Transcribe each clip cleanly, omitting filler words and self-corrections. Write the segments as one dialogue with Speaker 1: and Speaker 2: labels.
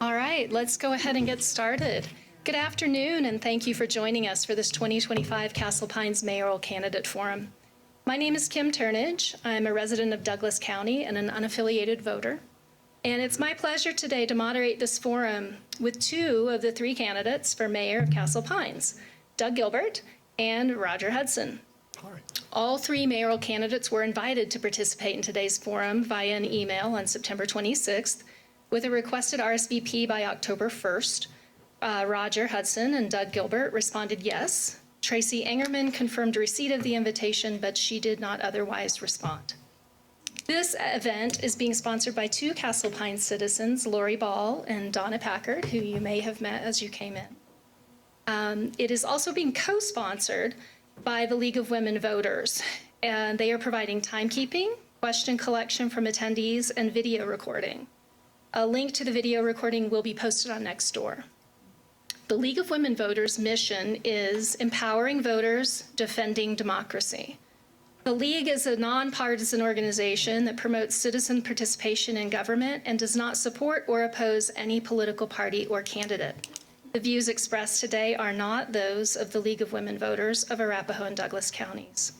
Speaker 1: All right, let's go ahead and get started. Good afternoon, and thank you for joining us for this 2025 Castle Pines Mayoral Candidate Forum. My name is Kim Turnage. I'm a resident of Douglas County and an unaffiliated voter. And it's my pleasure today to moderate this forum with two of the three candidates for mayor of Castle Pines, Doug Gilbert and Roger Hudson. All three mayoral candidates were invited to participate in today's forum via an email on September 26th with a requested RSVP by October 1st. Roger Hudson and Doug Gilbert responded yes. Tracy Engerman confirmed receipt of the invitation, but she did not otherwise respond. This event is being sponsored by two Castle Pines citizens, Lorrie Ball and Donna Packard, who you may have met as you came in. It is also being co-sponsored by the League of Women Voters, and they are providing timekeeping, question collection from attendees, and video recording. A link to the video recording will be posted on Nextdoor. The League of Women Voters' mission is empowering voters, defending democracy. The League is a nonpartisan organization that promotes citizen participation in government and does not support or oppose any political party or candidate. The views expressed today are not those of the League of Women Voters of Arapahoe and Douglas counties.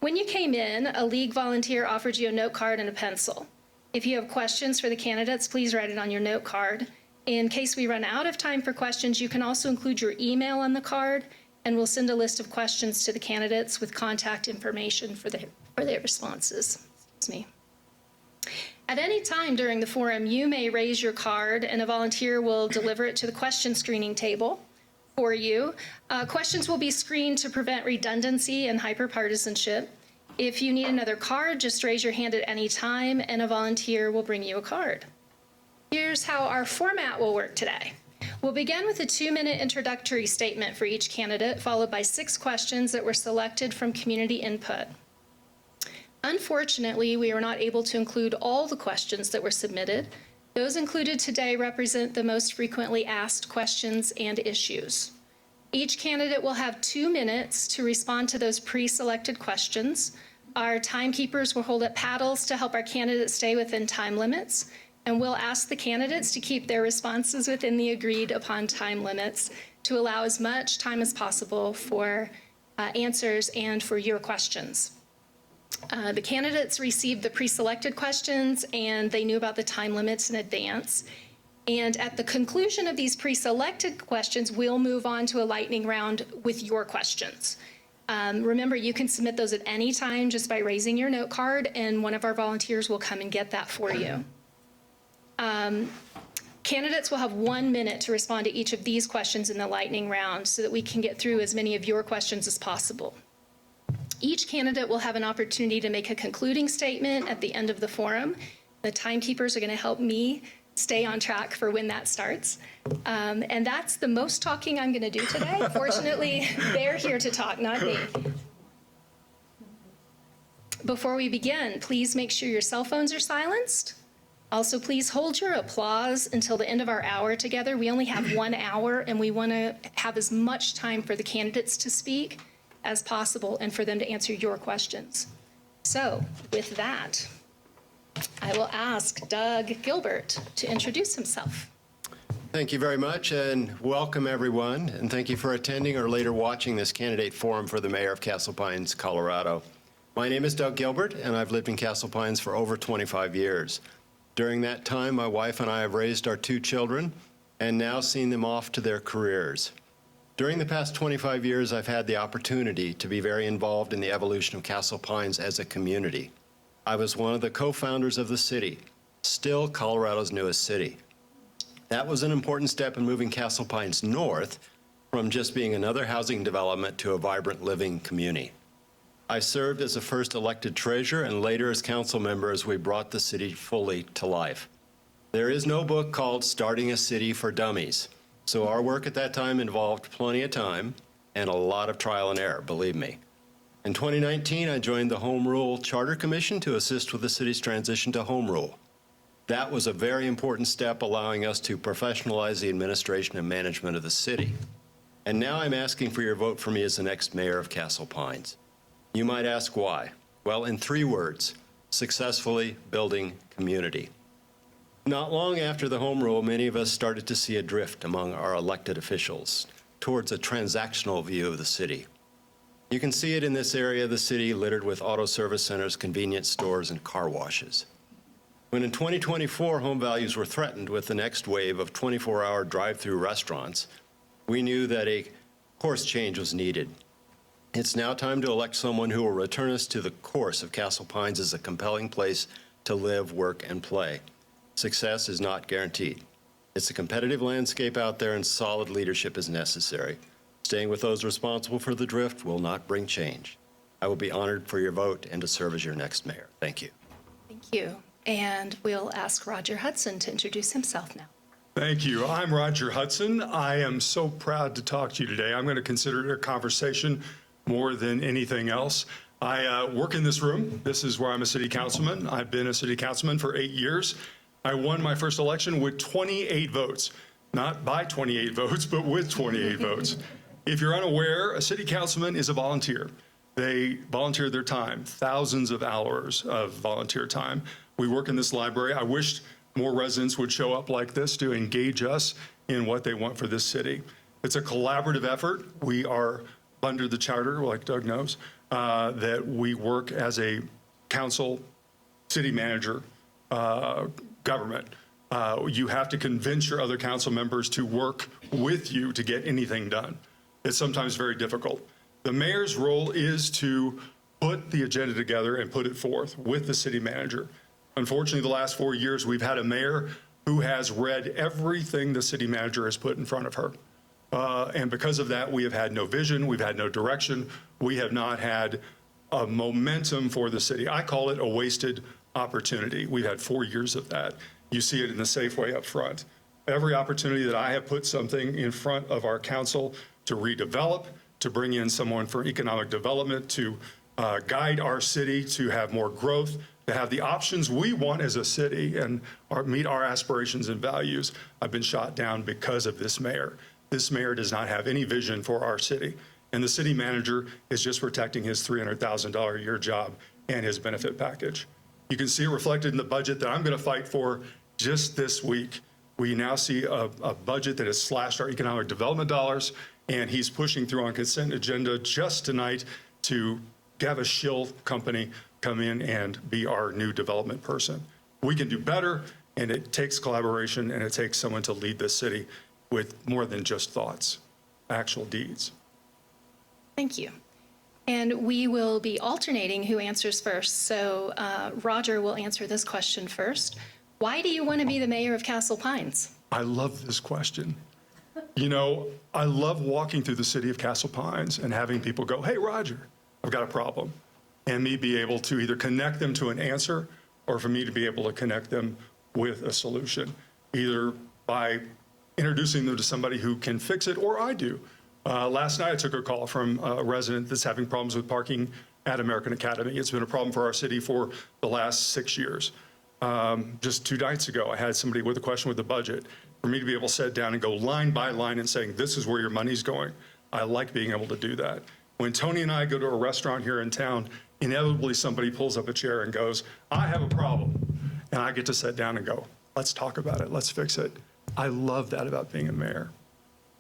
Speaker 1: When you came in, a League volunteer offered you a note card and a pencil. If you have questions for the candidates, please write it on your note card. In case we run out of time for questions, you can also include your email on the card, and we'll send a list of questions to the candidates with contact information for their responses. Excuse me. At any time during the forum, you may raise your card and a volunteer will deliver it to the question screening table for you. Questions will be screened to prevent redundancy and hyperpartisanship. If you need another card, just raise your hand at any time and a volunteer will bring you a card. Here's how our format will work today. We'll begin with a 2-minute introductory statement for each candidate, followed by 6 questions that were selected from community input. Unfortunately, we were not able to include all the questions that were submitted. Those included today represent the most frequently asked questions and issues. Each candidate will have 2 minutes to respond to those pre-selected questions. Our timekeepers will hold up paddles to help our candidates stay within time limits, and we'll ask the candidates to keep their responses within the agreed upon time limits to allow as much time as possible for answers and for your questions. The candidates received the pre-selected questions and they knew about the time limits in advance. And at the conclusion of these pre-selected questions, we'll move on to a lightning round with your questions. Remember, you can submit those at any time just by raising your note card, and one of our volunteers will come and get that for you. Candidates will have 1 minute to respond to each of these questions in the lightning round so that we can get through as many of your questions as possible. Each candidate will have an opportunity to make a concluding statement at the end of the forum. The timekeepers are going to help me stay on track for when that starts. And that's the most talking I'm going to do today. Fortunately, they're here to talk, not me. Before we begin, please make sure your cell phones are silenced. Also, please hold your applause until the end of our hour together. We only have 1 hour, and we want to have as much time for the candidates to speak as possible and for them to answer your questions. So, with that, I will ask Doug Gilbert to introduce himself.
Speaker 2: Thank you very much, and welcome everyone, and thank you for attending or later watching this candidate forum for the mayor of Castle Pines, Colorado. My name is Doug Gilbert, and I've lived in Castle Pines for over 25 years. During that time, my wife and I have raised our 2 children and now seen them off to their careers. During the past 25 years, I've had the opportunity to be very involved in the evolution of Castle Pines as a community. I was one of the co-founders of the city, still Colorado's newest city. That was an important step in moving Castle Pines north from just being another housing development to a vibrant living community. I served as the first elected treasurer and later as council member as we brought the city fully to life. There is no book called Starting a City for Dummies, so our work at that time involved plenty of time and a lot of trial and error, believe me. In 2019, I joined the Home Rule Charter Commission to assist with the city's transition to home rule. That was a very important step, allowing us to professionalize the administration and management of the city. And now I'm asking for your vote for me as the next mayor of Castle Pines. You might ask why. Well, in 3 words: successfully building community. Not long after the home rule, many of us started to see a drift among our elected officials towards a transactional view of the city. You can see it in this area of the city littered with auto service centers, convenience stores, and car washes. When in 2024, home values were threatened with the next wave of 24-hour drive-through restaurants, we knew that a course change was needed. It's now time to elect someone who will return us to the course of Castle Pines as a compelling place to live, work, and play. Success is not guaranteed. It's a competitive landscape out there, and solid leadership is necessary. Staying with those responsible for the drift will not bring change. I will be honored for your vote and to serve as your next mayor. Thank you.
Speaker 1: Thank you. And we'll ask Roger Hudson to introduce himself now.
Speaker 3: Thank you. I'm Roger Hudson. I am so proud to talk to you today. I'm going to consider it a conversation more than anything else. I work in this room. This is where I'm a city councilman. I've been a city councilman for 8 years. I won my first election with 28 votes, not by 28 votes, but with 28 votes. If you're unaware, a city councilman is a volunteer. They volunteer their time, thousands of hours of volunteer time. We work in this library. I wished more residents would show up like this to engage us in what they want for this city. It's a collaborative effort. We are under the charter, like Doug knows, that we work as a council, city manager, government. You have to convince your other council members to work with you to get anything done. It's sometimes very difficult. The mayor's role is to put the agenda together and put it forth with the city manager. Unfortunately, the last 4 years, we've had a mayor who has read everything the city manager has put in front of her. And because of that, we have had no vision, we've had no direction, we have not had a momentum for the city. I call it a wasted opportunity. We've had 4 years of that. You see it in the Safeway up front. Every opportunity that I have put something in front of our council to redevelop, to bring in someone for economic development, to guide our city to have more growth, to have the options we want as a city and meet our aspirations and values, I've been shot down because of this mayor. This mayor does not have any vision for our city. And the city manager is just protecting his $300,000 a year job and his benefit package. You can see it reflected in the budget that I'm going to fight for just this week. We now see a budget that has slashed our economic development dollars, and he's pushing through on consent agenda just tonight to have a shill company come in and be our new development person. We can do better, and it takes collaboration, and it takes someone to lead this city with more than just thoughts, actual deeds.
Speaker 1: Thank you. And we will be alternating who answers first. So Roger will answer this question first. Why do you want to be the mayor of Castle Pines?
Speaker 3: I love this question. You know, I love walking through the city of Castle Pines and having people go, hey, Roger, I've got a problem. And me be able to either connect them to an answer or for me to be able to connect them with a solution, either by introducing them to somebody who can fix it or I do. Last night I took a call from a resident that's having problems with parking at American Academy. It's been a problem for our city for the last 6 years. Just 2 nights ago, I had somebody with a question with the budget. For me to be able to sit down and go line by line and saying, this is where your money's going. I like being able to do that. When Tony and I go to a restaurant here in town, inevitably somebody pulls up a chair and goes, I have a problem. And I get to sit down and go, let's talk about it, let's fix it. I love that about being a mayor.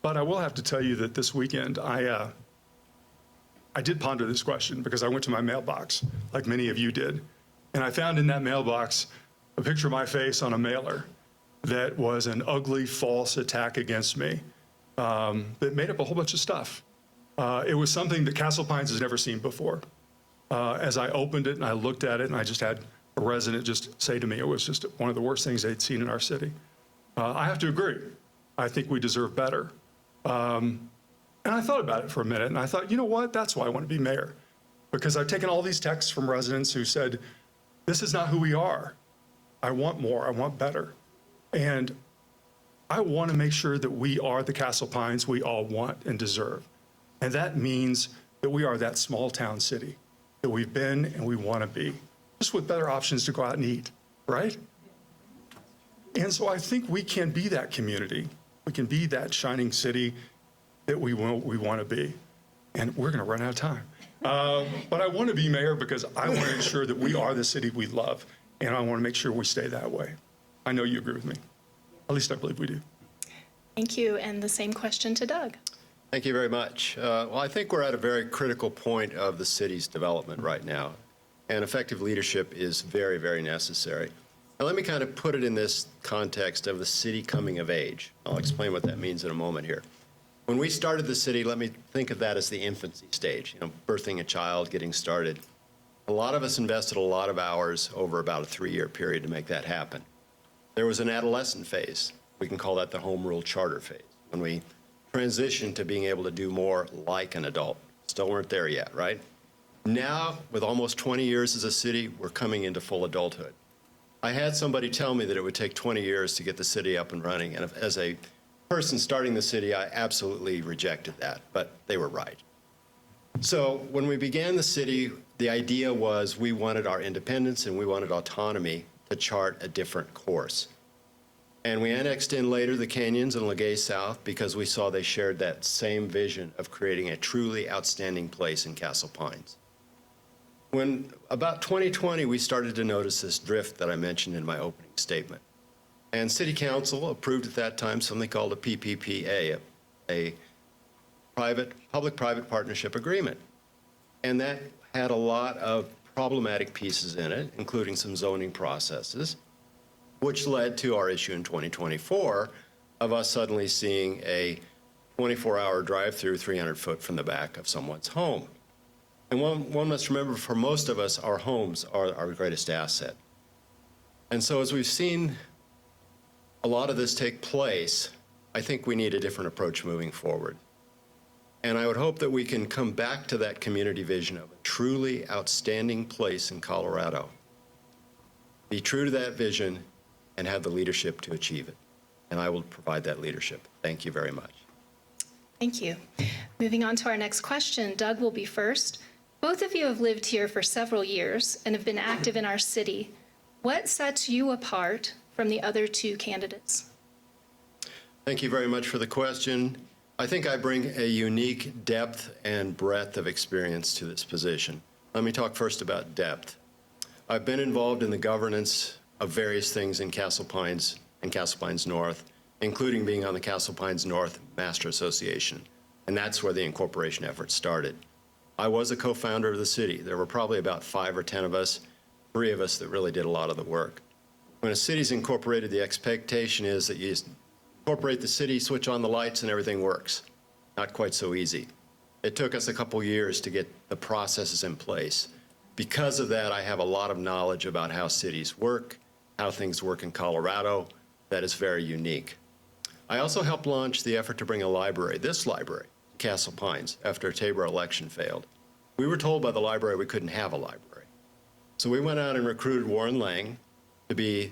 Speaker 3: But I will have to tell you that this weekend, I did ponder this question because I went to my mailbox, like many of you did. And I found in that mailbox a picture of my face on a mailer that was an ugly, false attack against me that made up a whole bunch of stuff. It was something that Castle Pines has never seen before. As I opened it and I looked at it, and I just had a resident just say to me, it was just one of the worst things they'd seen in our city. I have to agree. I think we deserve better. And I thought about it for a minute, and I thought, you know what? That's why I want to be mayor. Because I've taken all these texts from residents who said, this is not who we are. I want more. I want better. And I want to make sure that we are the Castle Pines we all want and deserve. And that means that we are that small town city that we've been and we want to be, just with better options to go out and eat, right? And so I think we can be that community. We can be that shining city that we want to be. And we're going to run out of time. But I want to be mayor because I want to ensure that we are the city we love. And I want to make sure we stay that way. I know you agree with me. At least I believe we do.
Speaker 1: Thank you. And the same question to Doug.
Speaker 2: Thank you very much. Well, I think we're at a very critical point of the city's development right now, and effective leadership is very, very necessary. Now, let me kind of put it in this context of the city coming of age. I'll explain what that means in a moment here. When we started the city, let me think of that as the infancy stage, birthing a child, getting started. A lot of us invested a lot of hours over about a 3-year period to make that happen. There was an adolescent phase. We can call that the home rule charter phase, when we transitioned to being able to do more like an adult. Still weren't there yet, right? Now, with almost 20 years as a city, we're coming into full adulthood. I had somebody tell me that it would take 20 years to get the city up and running, and as a person starting the city, I absolutely rejected that, but they were right. So when we began the city, the idea was we wanted our independence and we wanted autonomy to chart a different course. And we annexed in later the Canyons and Legay South because we saw they shared that same vision of creating a truly outstanding place in Castle Pines. When about 2020, we started to notice this drift that I mentioned in my opening statement. And City Council approved at that time something called a PPPA, a public-private partnership agreement. And that had a lot of problematic pieces in it, including some zoning processes, which led to our issue in 2024 of us suddenly seeing a 24-hour drive-through 300 foot from the back of someone's home. And one must remember, for most of us, our homes are our greatest asset. And so as we've seen a lot of this take place, I think we need a different approach moving forward. And I would hope that we can come back to that community vision of a truly outstanding place in Colorado. Be true to that vision and have the leadership to achieve it. And I will provide that leadership. Thank you very much.
Speaker 1: Thank you. Moving on to our next question, Doug will be first. Both of you have lived here for several years and have been active in our city. What sets you apart from the other two candidates?
Speaker 2: Thank you very much for the question. I think I bring a unique depth and breadth of experience to this position. Let me talk first about depth. I've been involved in the governance of various things in Castle Pines and Castle Pines North, including being on the Castle Pines North Master Association. And that's where the incorporation effort started. I was a co-founder of the city. There were probably about 5 or 10 of us, 3 of us that really did a lot of the work. When a city's incorporated, the expectation is that you incorporate the city, switch on the lights, and everything works. Not quite so easy. It took us a couple years to get the processes in place. Because of that, I have a lot of knowledge about how cities work, how things work in Colorado. That is very unique. I also helped launch the effort to bring a library, this library, to Castle Pines, after a Tabor election failed. We were told by the library we couldn't have a library. So we went out and recruited Warren Lang to be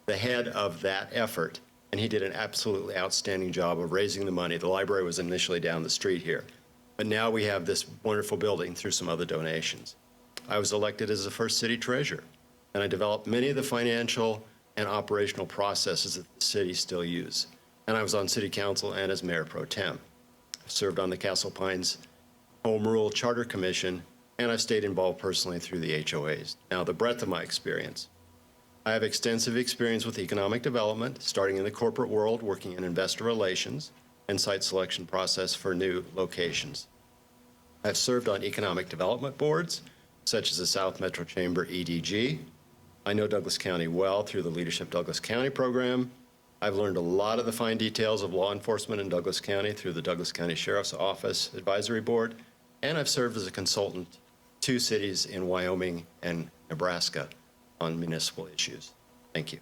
Speaker 2: the head of that effort, and he did an absolutely outstanding job of raising the money. The library was initially down the street here, but now we have this wonderful building through some other donations. I was elected as the first city treasurer, and I developed many of the financial and operational processes that the city still use. And I was on city council and as mayor pro tem. I served on the Castle Pines Home Rule Charter Commission, and I've stayed involved personally through the HOAs. Now, the breadth of my experience. I have extensive experience with economic development, starting in the corporate world, working in investor relations and site selection process for new locations. I've served on economic development boards, such as the South Metro Chamber EDG. I know Douglas County well through the Leadership Douglas County program. I've learned a lot of the fine details of law enforcement in Douglas County through the Douglas County Sheriff's Office Advisory Board, and I've served as a consultant to cities in Wyoming and Nebraska on municipal issues. Thank you.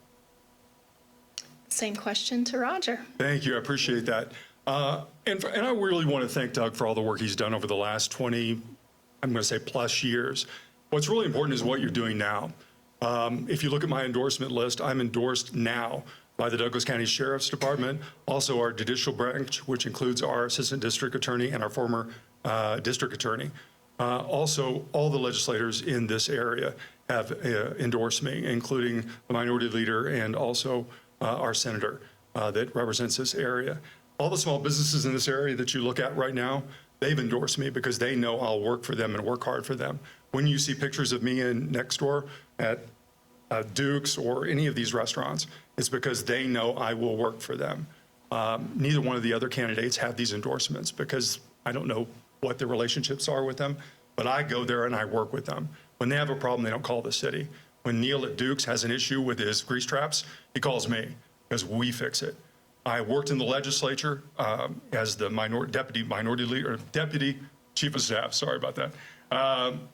Speaker 1: Same question to Roger.
Speaker 3: Thank you. I appreciate that. And I really want to thank Doug for all the work he's done over the last 20, I'm going to say plus years. What's really important is what you're doing now. If you look at my endorsement list, I'm endorsed now by the Douglas County Sheriff's Department, also our judicial branch, which includes our assistant district attorney and our former district attorney. Also, all the legislators in this area have endorsed me, including the minority leader and also our senator that represents this area. All the small businesses in this area that you look at right now, they've endorsed me because they know I'll work for them and work hard for them. When you see pictures of me in next door at Duke's or any of these restaurants, It's because they know I will work for them. Neither one of the other candidates have these endorsements because I don't know what the relationships are with them, but I go there and I work with them. When they have a problem, they don't call the city. When Neil at Dukes has an issue with his grease traps, he calls me because we fix it. I worked in the legislature as the deputy chief of staff. Sorry about that.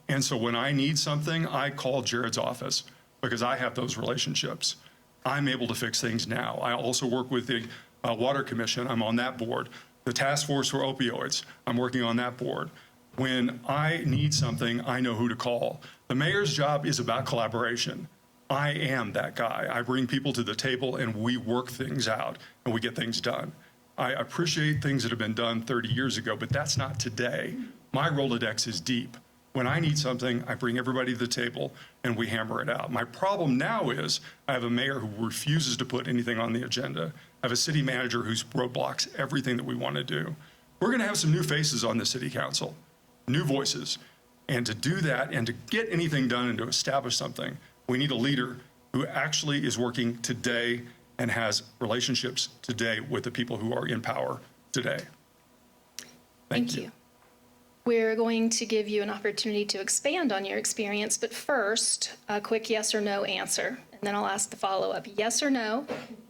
Speaker 3: And so when I need something, I call Jared's office because I have those relationships. I'm able to fix things now. I also work with the Water Commission. I'm on that board. The Task Force for Opioids, I'm working on that board. When I need something, I know who to call. The mayor's job is about collaboration. I am that guy. I bring people to the table and we work things out and we get things done. I appreciate things that have been done 30 years ago, but that's not today. My Rolodex is deep. When I need something, I bring everybody to the table and we hammer it out. My problem now is I have a mayor who refuses to put anything on the agenda. I have a city manager who's roadblocks everything that we want to do. We're going to have some new faces on the city council, new voices. And to do that and to get anything done and to establish something, we need a leader who actually is working today and has relationships today with the people who are in power today.
Speaker 1: Thank you. We're going to give you an opportunity to expand on your experience, but first, a quick yes or no answer, and then I'll ask the follow-up. Yes or no,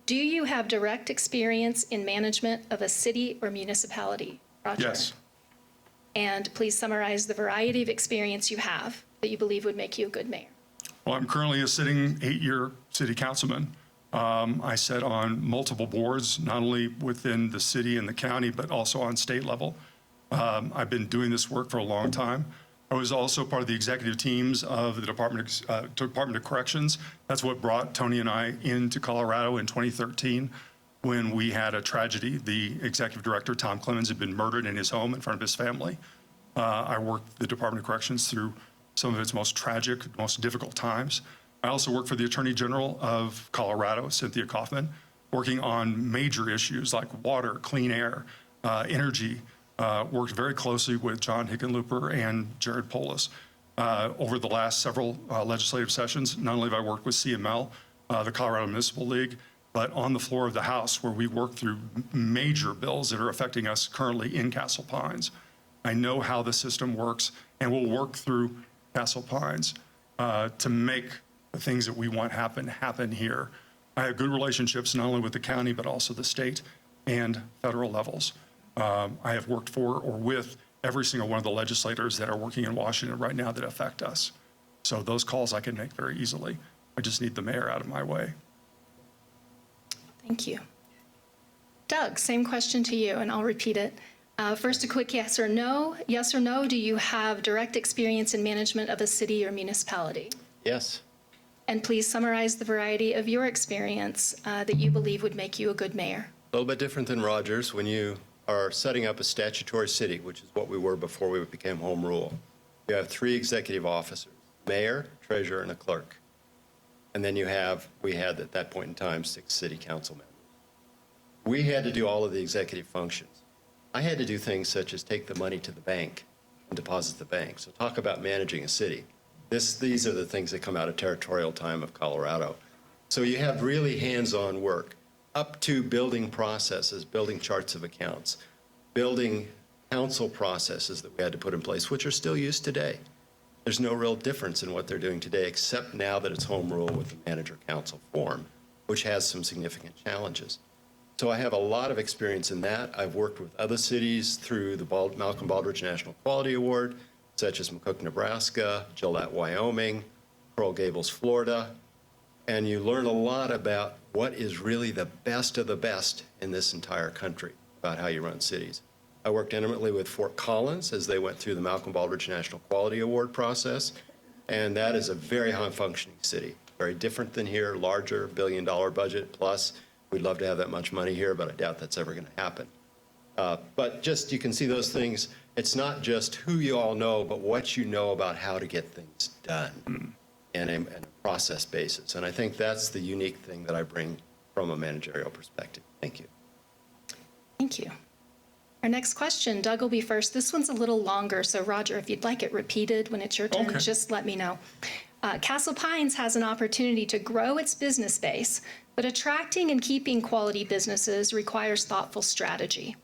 Speaker 1: do you have direct experience in management of a city or municipality? Roger?
Speaker 3: Yes.
Speaker 1: And please summarize the variety of experience you have that you believe would make you a good mayor.
Speaker 3: Well, I'm currently a sitting 8-year city councilman. I sat on multiple boards, not only within the city and the county, but also on state level. I've been doing this work for a long time. I was also part of the executive teams of the Department of Corrections. That's what brought Tony and I into Colorado in 2013 when we had a tragedy. The executive director, Tom Clemens, had been murdered in his home in front of his family. I worked the Department of Corrections through some of its most tragic, most difficult times. I also worked for the Attorney General of Colorado, Cynthia Kaufman, working on major issues like water, clean air, energy. Worked very closely with John Hickenlooper and Jared Polis over the last several legislative sessions. Not only have I worked with CML, the Colorado Municipal League, but on the floor of the House where we work through major bills that are affecting us currently in Castle Pines. I know how the system works and we'll work through Castle Pines to make the things that we want happen here. I have good relationships not only with the county, but also the state and federal levels. I have worked for or with every single one of the legislators that are working in Washington right now that affect us. So those calls I can make very easily. I just need the mayor out of my way.
Speaker 1: Thank you. Doug, same question to you, and I'll repeat it. First, a quick yes or no. Yes or no, do you have direct experience in management of a city or municipality?
Speaker 2: Yes.
Speaker 1: And please summarize the variety of your experience that you believe would make you a good mayor.
Speaker 2: A little bit different than Rogers. When you are setting up a statutory city, which is what we were before we became home rule, you have 3 executive officers, mayor, treasurer, and a clerk. And then we had at that point in time 6 city council members. We had to do all of the executive functions. I had to do things such as take the money to the bank and deposit the bank. So talk about managing a city. These are the things that come out of territorial time of Colorado. So you have really hands-on work up to building processes, building charts of accounts, building council processes that we had to put in place, which are still used today. There's no real difference in what they're doing today, except now that it's home rule with the manager-council form, which has some significant challenges. So I have a lot of experience in that. I've worked with other cities through the Malcolm Baldrige National Quality Award, such as McCook, Nebraska, Gillette, Wyoming, Coral Gables, Florida. And you learn a lot about what is really the best of the best in this entire country about how you run cities. I worked intimately with Fort Collins as they went through the Malcolm Baldrige National Quality Award process. And that is a very high-functioning city, very different than here, larger, billion-dollar budget plus. We'd love to have that much money here, but I doubt that's ever going to happen. But just you can see those things. It's not just who you all know, but what you know about how to get things done in a process basis. And I think that's the unique thing that I bring from a managerial perspective. Thank you.
Speaker 1: Thank you. Our next question, Doug will be first. This one's a little longer, so Roger, if you'd like it repeated when it's your turn,
Speaker 3: Okay.
Speaker 1: just let me know. Castle Pines has an opportunity to grow its business base, but attracting and keeping quality businesses requires thoughtful strategy.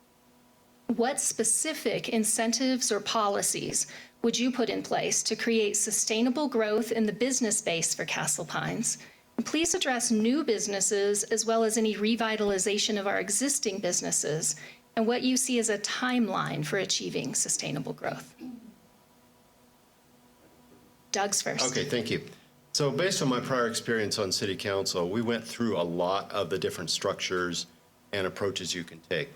Speaker 1: What specific incentives or policies would you put in place to create sustainable growth in the business base for Castle Pines? And please address new businesses as well as any revitalization of our existing businesses and what you see as a timeline for achieving sustainable growth. Doug's first.
Speaker 2: Okay, thank you. So based on my prior experience on city council, we went through a lot of the different structures and approaches you can take.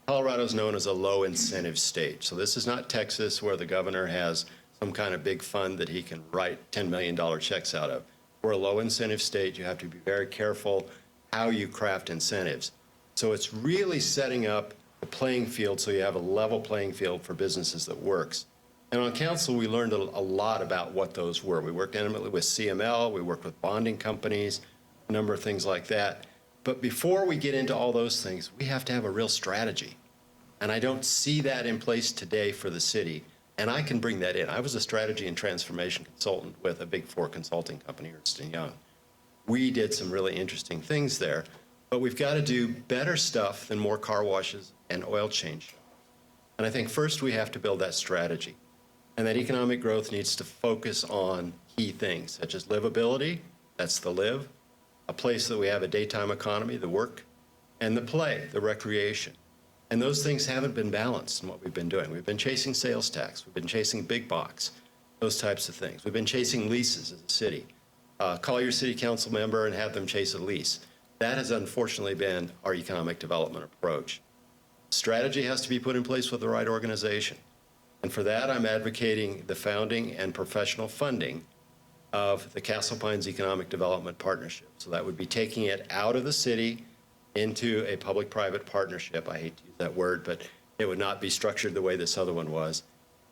Speaker 2: Colorado is known as a low incentive state. So this is not Texas where the governor has some kind of big fund that he can write $10 million checks out of. We're a low incentive state. You have to be very careful how you craft incentives. So it's really setting up the playing field so you have a level playing field for businesses that works. And on council, we learned a lot about what those were. We worked intimately with CML, we worked with bonding companies, a number of things like that. But before we get into all those things, we have to have a real strategy. And I don't see that in place today for the city. And I can bring that in. I was a strategy and transformation consultant with a Big Four consulting company, Ernst & Young. We did some really interesting things there, but we've got to do better stuff than more car washes and oil change shops. And I think first we have to build that strategy. And that economic growth needs to focus on key things, such as livability, that's the live, a place that we have a daytime economy, the work, and the play, the recreation. And those things haven't been balanced in what we've been doing. We've been chasing sales tax, we've been chasing big box, those types of things. We've been chasing leases as a city. Call your city council member and have them chase a lease. That has unfortunately been our economic development approach. Strategy has to be put in place with the right organization. And for that, I'm advocating the founding and professional funding of the Castle Pines Economic Development Partnership. So that would be taking it out of the city into a public-private partnership. I hate to use that word, but it would not be structured the way this other one was,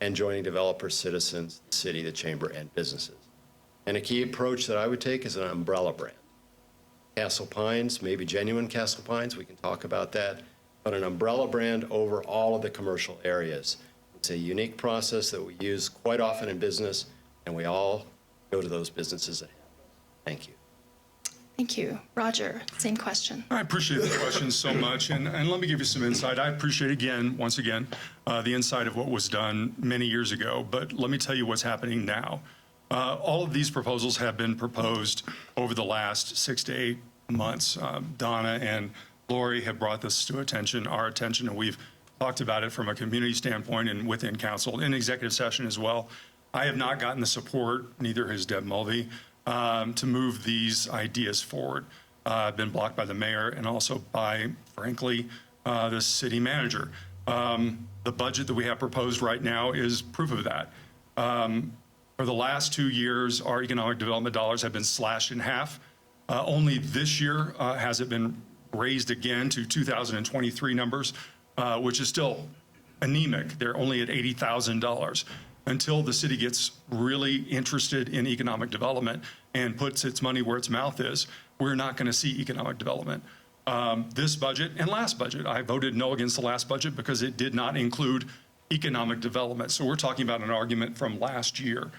Speaker 2: and joining developers, citizens, the city, the chamber, and businesses. And a key approach that I would take is an umbrella brand. Castle Pines, maybe genuine Castle Pines, we can talk about that, but an umbrella brand over all of the commercial areas. It's a unique process that we use quite often in business, and we all go to those businesses that have those. Thank you.
Speaker 1: Thank you. Roger, same question.
Speaker 3: I appreciate the question so much, and let me give you some insight. I appreciate, once again, the insight of what was done many years ago, but let me tell you what's happening now. All of these proposals have been proposed over the last 6 to 8 months. Donna and Lorrie have brought this to our attention, and we've talked about it from a community standpoint and within council, in executive session as well. I have not gotten the support, neither has Deb Mulvey, to move these ideas forward. I've been blocked by the mayor and also by, frankly, the city manager. The budget that we have proposed right now is proof of that. For the last 2 years, our economic development dollars have been slashed in half. Only this year has it been raised again to 2023 numbers, which is still anemic. They're only at $80,000. Until the city gets really interested in economic development and puts its money where its mouth is, we're not going to see economic development. This budget and last budget, I voted no against the last budget because it did not include economic development. So we're talking about an argument from last year.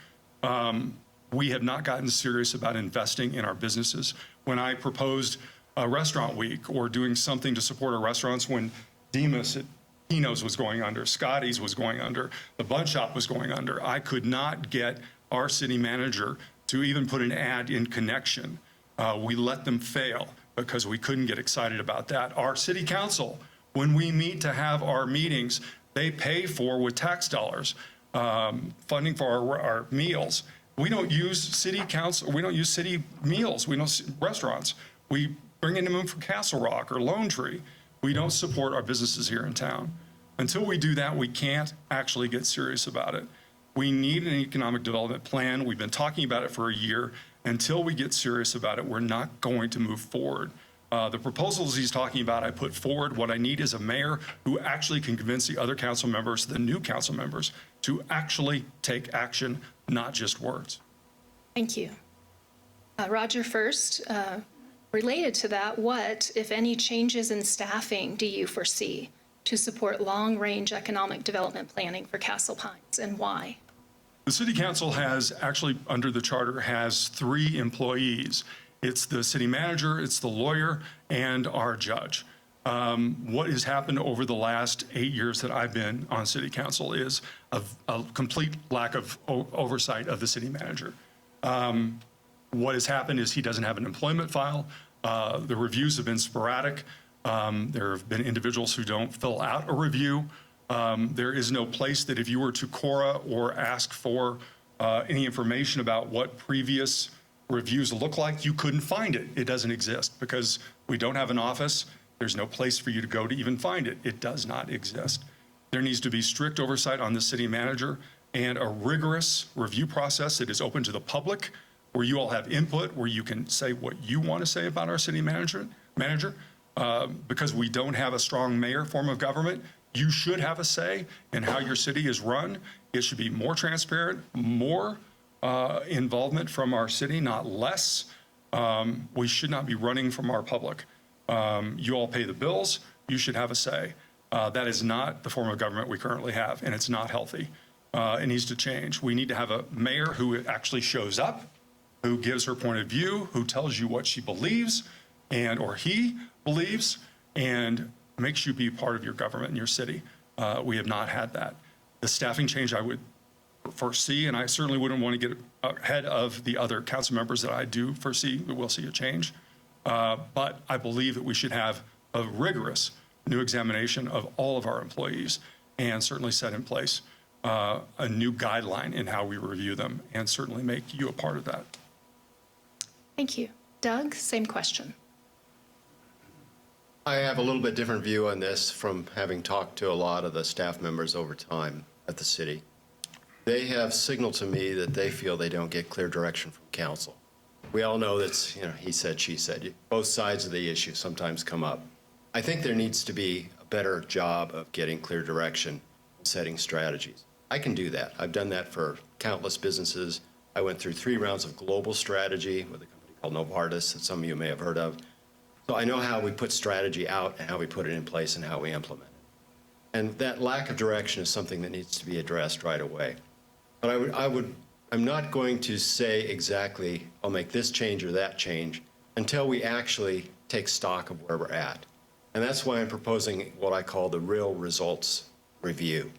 Speaker 3: We have not gotten serious about investing in our businesses. When I proposed a restaurant week or doing something to support our restaurants when Demas at Pino's was going under, Scotty's was going under, the Bud Shop was going under, I could not get our city manager to even put an ad in Connection. We let them fail because we couldn't get excited about that. Our city council, when we meet to have our meetings, they pay for, with tax dollars, funding for our meals. We don't use city council, we don't use city meals, we don't restaurants. We bring in them from Castle Rock or Lone Tree. We don't support our businesses here in town. Until we do that, we can't actually get serious about it. We need an economic development plan. We've been talking about it for a year. Until we get serious about it, we're not going to move forward. The proposals he's talking about, I put forward. What I need is a mayor who actually can convince the other council members, the new council members, to actually take action, not just words.
Speaker 1: Thank you. Roger first. Related to that, what, if any, changes in staffing do you foresee to support long-range economic development planning for Castle Pines, and why?
Speaker 3: The city council has actually, under the charter, has 3 employees. It's the city manager, it's the lawyer, and our judge. What has happened over the last 8 years that I've been on city council is a complete lack of oversight of the city manager. What has happened is he doesn't have an employment file. The reviews have been sporadic. There have been individuals who don't fill out a review. There is no place that if you were to Cora or ask for any information about what previous reviews look like, you couldn't find it. It doesn't exist because we don't have an office. There's no place for you to go to even find it. It does not exist. There needs to be strict oversight on the city manager and a rigorous review process that is open to the public, where you all have input, where you can say what you want to say about our city manager. Because we don't have a strong mayor form of government, you should have a say in how your city is run. It should be more transparent, more involvement from our city, not less. We should not be running from our public. You all pay the bills, you should have a say. That is not the form of government we currently have, and it's not healthy. It needs to change. We need to have a mayor who actually shows up, who gives her point of view, who tells you what she believes and or he believes, and makes you be part of your government in your city. We have not had that. The staffing change I would foresee, and I certainly wouldn't want to get ahead of the other council members that I do foresee that we'll see a change. But I believe that we should have a rigorous new examination of all of our employees and certainly set in place a new guideline in how we review them, and certainly make you a part of that.
Speaker 1: Thank you. Doug, same question.
Speaker 2: I have a little bit different view on this from having talked to a lot of the staff members over time at the city. They have signaled to me that they feel they don't get clear direction from council. We all know that's, he said, she said. Both sides of the issue sometimes come up. I think there needs to be a better job of getting clear direction and setting strategies. I can do that. I've done that for countless businesses. I went through 3 rounds of global strategy with a company called nonpartisan that some of you may have heard of. So I know how we put strategy out and how we put it in place and how we implement it. And that lack of direction is something that needs to be addressed right away. But I'm not going to say exactly, I'll make this change or that change until we actually take stock of where we're at. And that's why I'm proposing what I call the real results review.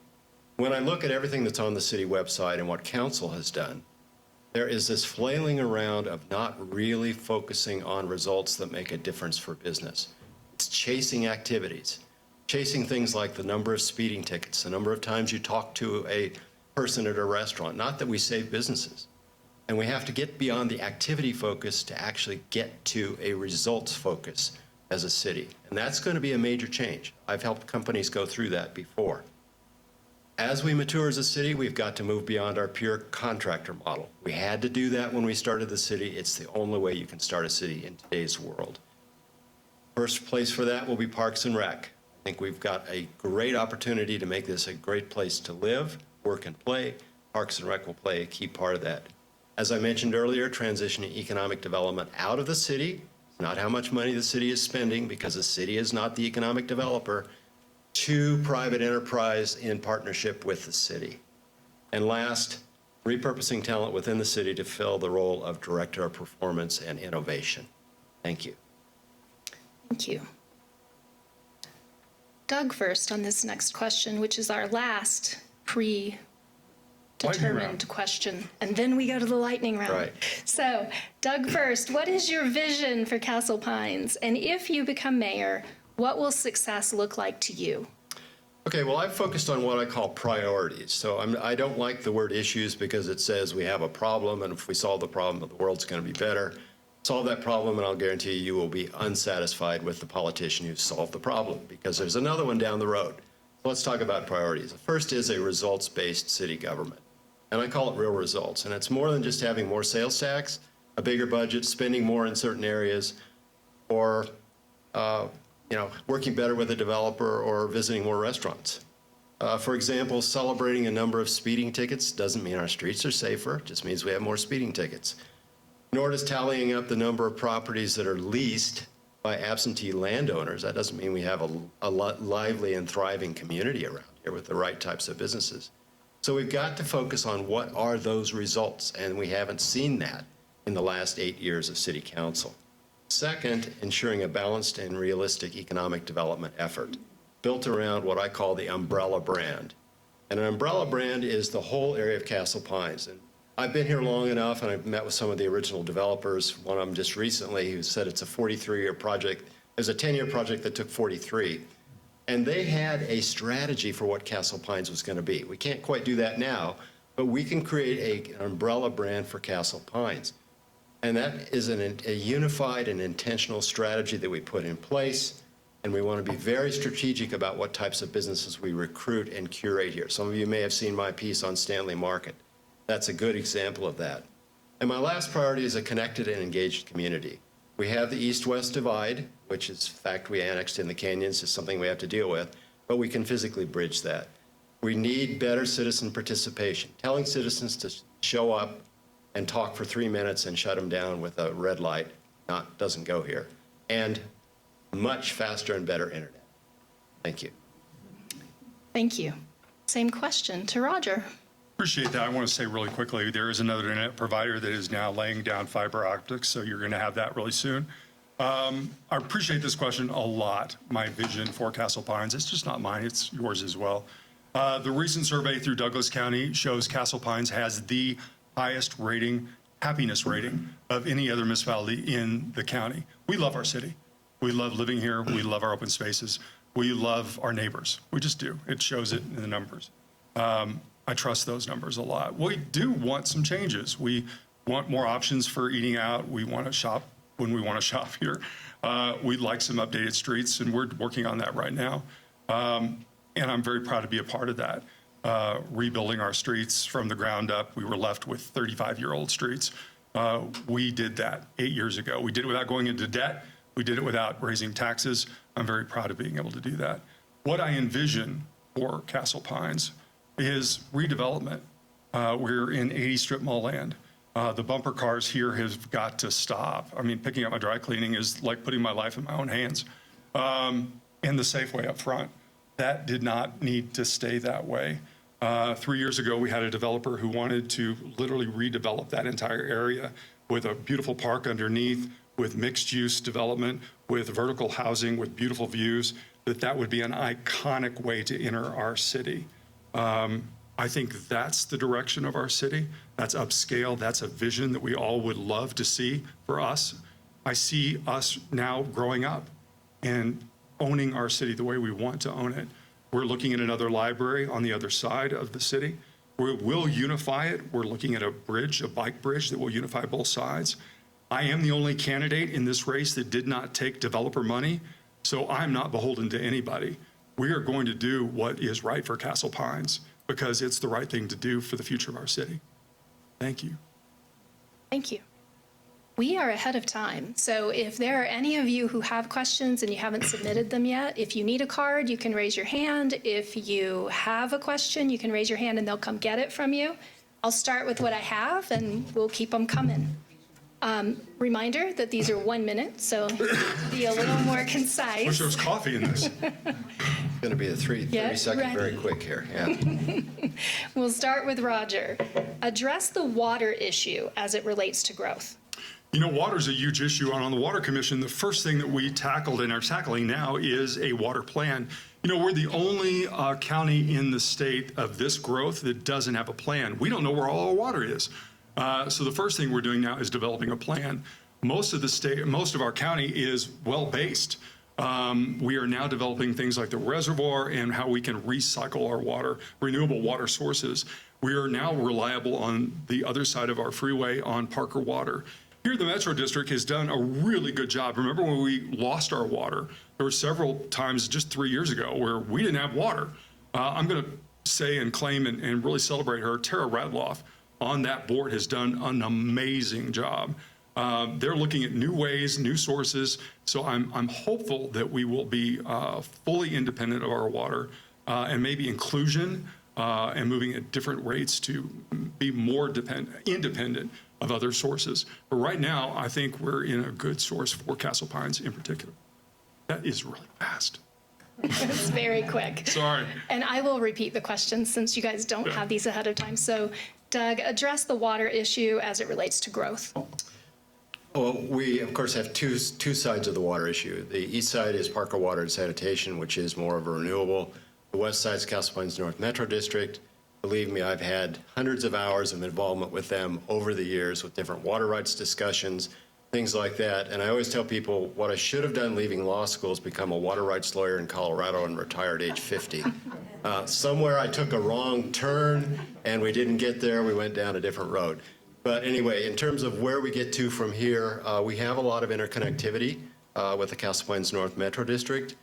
Speaker 2: When I look at everything that's on the city website and what council has done, there is this flailing around of not really focusing on results that make a difference for business. It's chasing activities, chasing things like the number of speeding tickets, the number of times you talk to a person at a restaurant. Not that we save businesses. And we have to get beyond the activity focus to actually get to a results focus as a city. And that's going to be a major change. I've helped companies go through that before. As we mature as a city, we've got to move beyond our pure contractor model. We had to do that when we started the city. It's the only way you can start a city in today's world. First place for that will be Parks and Rec. I think we've got a great opportunity to make this a great place to live, work, and play. Parks and Rec will play a key part of that. As I mentioned earlier, transitioning economic development out of the city, not how much money the city is spending, because the city is not the economic developer, to private enterprise in partnership with the city. And last, repurposing talent within the city to fill the role of director of performance and innovation. Thank you.
Speaker 1: Thank you. Doug first on this next question, which is our last predetermined question. And then we go to the lightning round.
Speaker 2: Right.
Speaker 1: So, Doug first, what is your vision for Castle Pines? And if you become mayor, what will success look like to you?
Speaker 2: Okay, well, I've focused on what I call priorities. So I don't like the word issues because it says we have a problem, and if we solve the problem, the world's going to be better. Solve that problem, and I'll guarantee you will be unsatisfied with the politician who solved the problem, because there's another one down the road. So let's talk about priorities. The first is a results-based city government, and I call it real results. And it's more than just having more sales tax, a bigger budget, spending more in certain areas, or working better with a developer or visiting more restaurants. For example, celebrating a number of speeding tickets doesn't mean our streets are safer, it just means we have more speeding tickets. Nor does tallying up the number of properties that are leased by absentee landowners. That doesn't mean we have a lively and thriving community around here with the right types of businesses. So we've got to focus on what are those results, and we haven't seen that in the last 8 years of city council. Second, ensuring a balanced and realistic economic development effort built around what I call the umbrella brand. And an umbrella brand is the whole area of Castle Pines. And I've been here long enough, and I've met with some of the original developers, one of them just recently, who said it's a 43-year project. It was a 10-year project that took 43. And they had a strategy for what Castle Pines was going to be. We can't quite do that now, but we can create an umbrella brand for Castle Pines. And that is a unified and intentional strategy that we put in place. And we want to be very strategic about what types of businesses we recruit and curate here. Some of you may have seen my piece on Stanley Market. That's a good example of that. And my last priority is a connected and engaged community. We have the east-west divide, which is the fact we annexed in the canyons, is something we have to deal with, but we can physically bridge that. We need better citizen participation, telling citizens to show up and talk for 3 minutes and shut them down with a red light, doesn't go here, and much faster and better internet. Thank you.
Speaker 1: Thank you. Same question to Roger.
Speaker 3: Appreciate that. I want to say really quickly, there is another internet provider that is now laying down fiber optics, so you're going to have that really soon. I appreciate this question a lot. My vision for Castle Pines, it's just not mine, it's yours as well. The recent survey through Douglas County shows Castle Pines has the highest rating, happiness rating, of any other municipality in the county. We love our city. We love living here. We love our open spaces. We love our neighbors. We just do. It shows it in the numbers. I trust those numbers a lot. We do want some changes. We want more options for eating out. We want to shop when we want to shop here. We'd like some updated streets, and we're working on that right now. And I'm very proud to be a part of that. Rebuilding our streets from the ground up. We were left with 35-year-old streets. We did that 8 years ago. We did it without going into debt. We did it without raising taxes. I'm very proud of being able to do that. What I envision for Castle Pines is redevelopment. We're in 80 strip mall land. The bumper cars here have got to stop. I mean, picking up my dry cleaning is like putting my life in my own hands. And the Safeway up front, that did not need to stay that way. 3 years ago, we had a developer who wanted to literally redevelop that entire area with a beautiful park underneath, with mixed-use development, with vertical housing, with beautiful views, that would be an iconic way to enter our city. I think that's the direction of our city. That's upscale. That's a vision that we all would love to see for us. I see us now growing up and owning our city the way we want to own it. We're looking at another library on the other side of the city. We'll unify it. We're looking at a bridge, a bike bridge that will unify both sides. I am the only candidate in this race that did not take developer money, so I'm not beholden to anybody. We are going to do what is right for Castle Pines because it's the right thing to do for the future of our city. Thank you.
Speaker 1: Thank you. We are ahead of time, so if there are any of you who have questions and you haven't submitted them yet, if you need a card, you can raise your hand. If you have a question, you can raise your hand and they'll come get it from you. I'll start with what I have and we'll keep them coming. Reminder that these are 1 minute, so be a little more concise.
Speaker 3: Wish there was coffee in this.
Speaker 2: It's going to be a 30-second,
Speaker 1: ready.
Speaker 2: very quick here. Yeah.
Speaker 1: We'll start with Roger. Address the water issue as it relates to growth.
Speaker 3: You know, water is a huge issue. On the Water Commission, the first thing that we tackled and are tackling now is a water plan. You know, we're the only county in the state of this growth that doesn't have a plan. We don't know where all our water is. So the first thing we're doing now is developing a plan. Most of our county is well-based. We are now developing things like the reservoir and how we can recycle our water, renewable water sources. We are now reliable on the other side of our freeway on Parker Water. Here, the Metro District has done a really good job. Remember when we lost our water? There were several times just 3 years ago where we didn't have water. I'm going to say and claim and really celebrate her. Tara Radloff on that board has done an amazing job. They're looking at new ways, new sources. So I'm hopeful that we will be fully independent of our water and maybe inclusion and moving at different rates to be more independent of other sources. But right now, I think we're in a good source for Castle Pines in particular. That is really fast.
Speaker 1: It's very quick.
Speaker 3: Sorry.
Speaker 1: And I will repeat the question since you guys don't have these ahead of time. So, Doug, address the water issue as it relates to growth.
Speaker 2: Well, we, of course, have two sides of the water issue. The east side is Parker Water and Sanitation, which is more of a renewable. The west side is Castle Pines North Metro District. Believe me, I've had hundreds of hours of involvement with them over the years with different water rights discussions, things like that. And I always tell people what I should have done leaving law school is become a water rights lawyer in Colorado and retired age 50. Somewhere I took a wrong turn and we didn't get there. We went down a different road. But anyway, in terms of where we get to from here, we have a lot of interconnectivity with the Castle Pines North Metro District.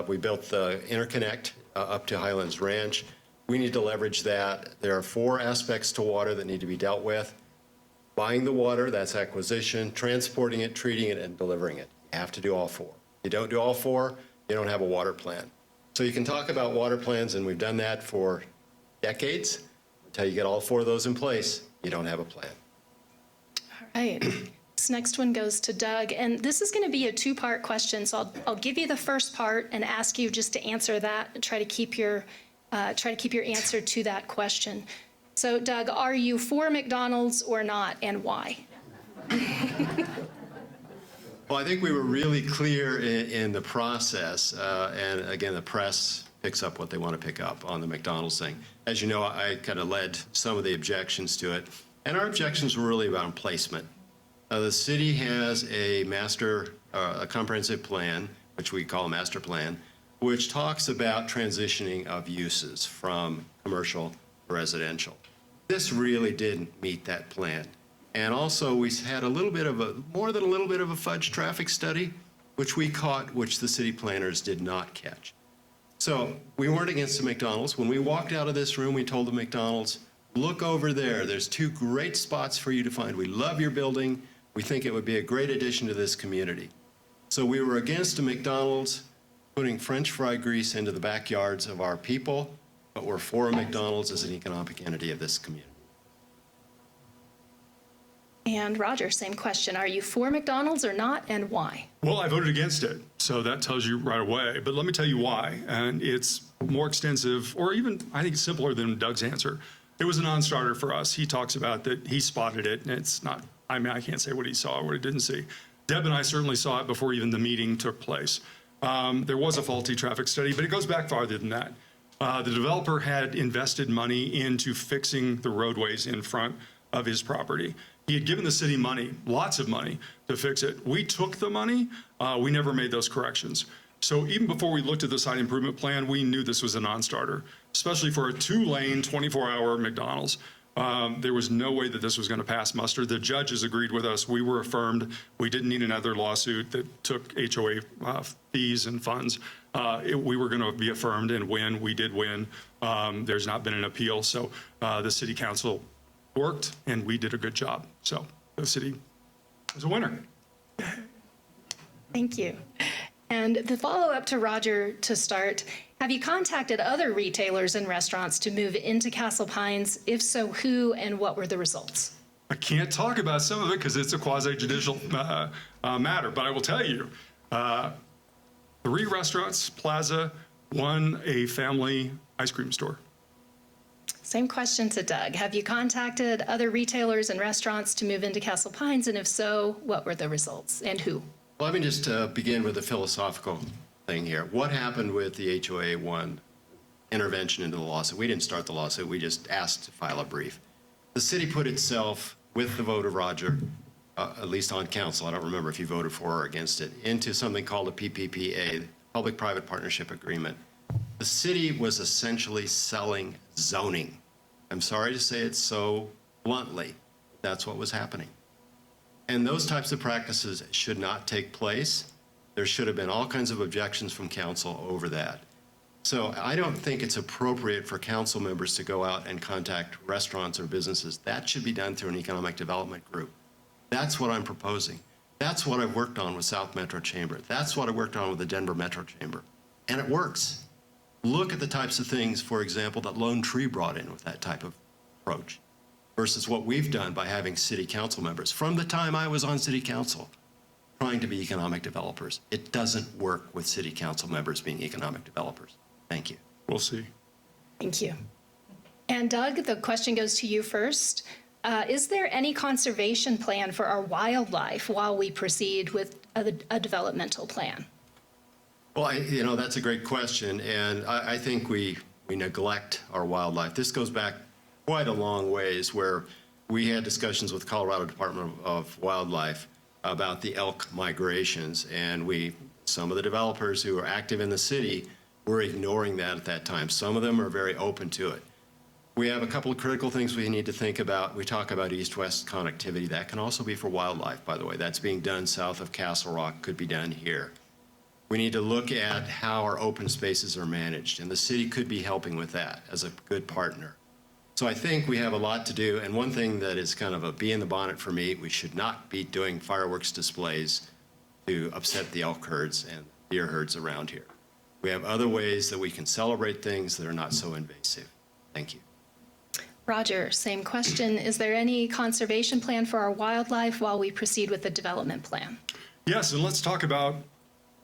Speaker 2: We built the interconnect up to Highlands Ranch. We need to leverage that. There are 4 aspects to water that need to be dealt with. Buying the water, that's acquisition, transporting it, treating it, and delivering it. You have to do all 4. You don't do all 4, you don't have a water plan. So you can talk about water plans, and we've done that for decades. Until you get all 4 of those in place, you don't have a plan.
Speaker 1: All right. This next one goes to Doug, and this is going to be a 2-part question. So I'll give you the first part and ask you just to answer that and try to keep your answer to that question. So, Doug, are you for McDonald's or not, and why?
Speaker 2: Well, I think we were really clear in the process, and again, the press picks up what they want to pick up on the McDonald's thing. As you know, I kind of led some of the objections to it, and our objections were really around placement. The city has a comprehensive plan, which we call a master plan, which talks about transitioning of uses from commercial to residential. This really didn't meet that plan. And also, we had more than a little bit of a fudge traffic study, which we caught, which the city planners did not catch. So we weren't against the McDonald's. When we walked out of this room, we told the McDonald's, look over there. There's 2 great spots for you to find. We love your building. We think it would be a great addition to this community. So we were against a McDonald's putting French fry grease into the backyards of our people, but we're for a McDonald's as an economic entity of this community.
Speaker 1: And Roger, same question. Are you for McDonald's or not, and why?
Speaker 3: Well, I voted against it, so that tells you right away. But let me tell you why. And it's more extensive, or even I think simpler than Doug's answer. It was a non-starter for us. He talks about that he spotted it, and it's not, I mean, I can't say what he saw or what he didn't see. Deb and I certainly saw it before even the meeting took place. There was a faulty traffic study, but it goes back farther than that. The developer had invested money into fixing the roadways in front of his property. He had given the city money, lots of money, to fix it. We took the money. We never made those corrections. So even before we looked at the site improvement plan, we knew this was a non-starter, especially for a 2-lane, 24-hour McDonald's. There was no way that this was going to pass muster. The judges agreed with us. We were affirmed. We didn't need another lawsuit that took HOA fees and funds. We were going to be affirmed and win. We did win. There's not been an appeal. So the city council worked, and we did a good job. So the city was a winner.
Speaker 1: Thank you. And the follow-up to Roger to start, have you contacted other retailers and restaurants to move into Castle Pines? If so, who and what were the results?
Speaker 3: I can't talk about some of it because it's a quasi-judicial matter, but I will tell you, 3 restaurants, Plaza, 1 a family ice cream store.
Speaker 1: Same question to Doug. Have you contacted other retailers and restaurants to move into Castle Pines? And if so, what were the results and who?
Speaker 2: Well, let me just begin with a philosophical thing here. What happened with the HOA 1 intervention into the lawsuit? We didn't start the lawsuit. We just asked to file a brief. The city put itself, with the vote of Roger, at least on council, I don't remember if you voted for or against it, into something called a PPPA, Public-Private Partnership Agreement. The city was essentially selling zoning. I'm sorry to say it so bluntly. That's what was happening. And those types of practices should not take place. There should have been all kinds of objections from council over that. So I don't think it's appropriate for council members to go out and contact restaurants or businesses. That should be done through an economic development group. That's what I'm proposing. That's what I've worked on with South Metro Chamber. That's what I worked on with the Denver Metro Chamber. And it works. Look at the types of things, for example, that Lone Tree brought in with that type of approach versus what we've done by having city council members. From the time I was on city council, trying to be economic developers. It doesn't work with city council members being economic developers. Thank you.
Speaker 3: We'll see.
Speaker 1: Thank you. And Doug, the question goes to you first. Is there any conservation plan for our wildlife while we proceed with a developmental plan?
Speaker 2: Well, that's a great question, and I think we neglect our wildlife. This goes back quite a long ways, where we had discussions with Colorado Department of Wildlife about the elk migrations, and some of the developers who are active in the city were ignoring that at that time. Some of them are very open to it. We have a couple of critical things we need to think about. We talk about east-west connectivity. That can also be for wildlife, by the way. That's being done south of Castle Rock, could be done here. We need to look at how our open spaces are managed, and the city could be helping with that as a good partner. So I think we have a lot to do, and one thing that is kind of a bee in the bonnet for me, we should not be doing fireworks displays to upset the elk herds and deer herds around here. We have other ways that we can celebrate things that are not so invasive. Thank you.
Speaker 1: Roger, same question. Is there any conservation plan for our wildlife while we proceed with the development plan?
Speaker 3: Yes, and let's talk about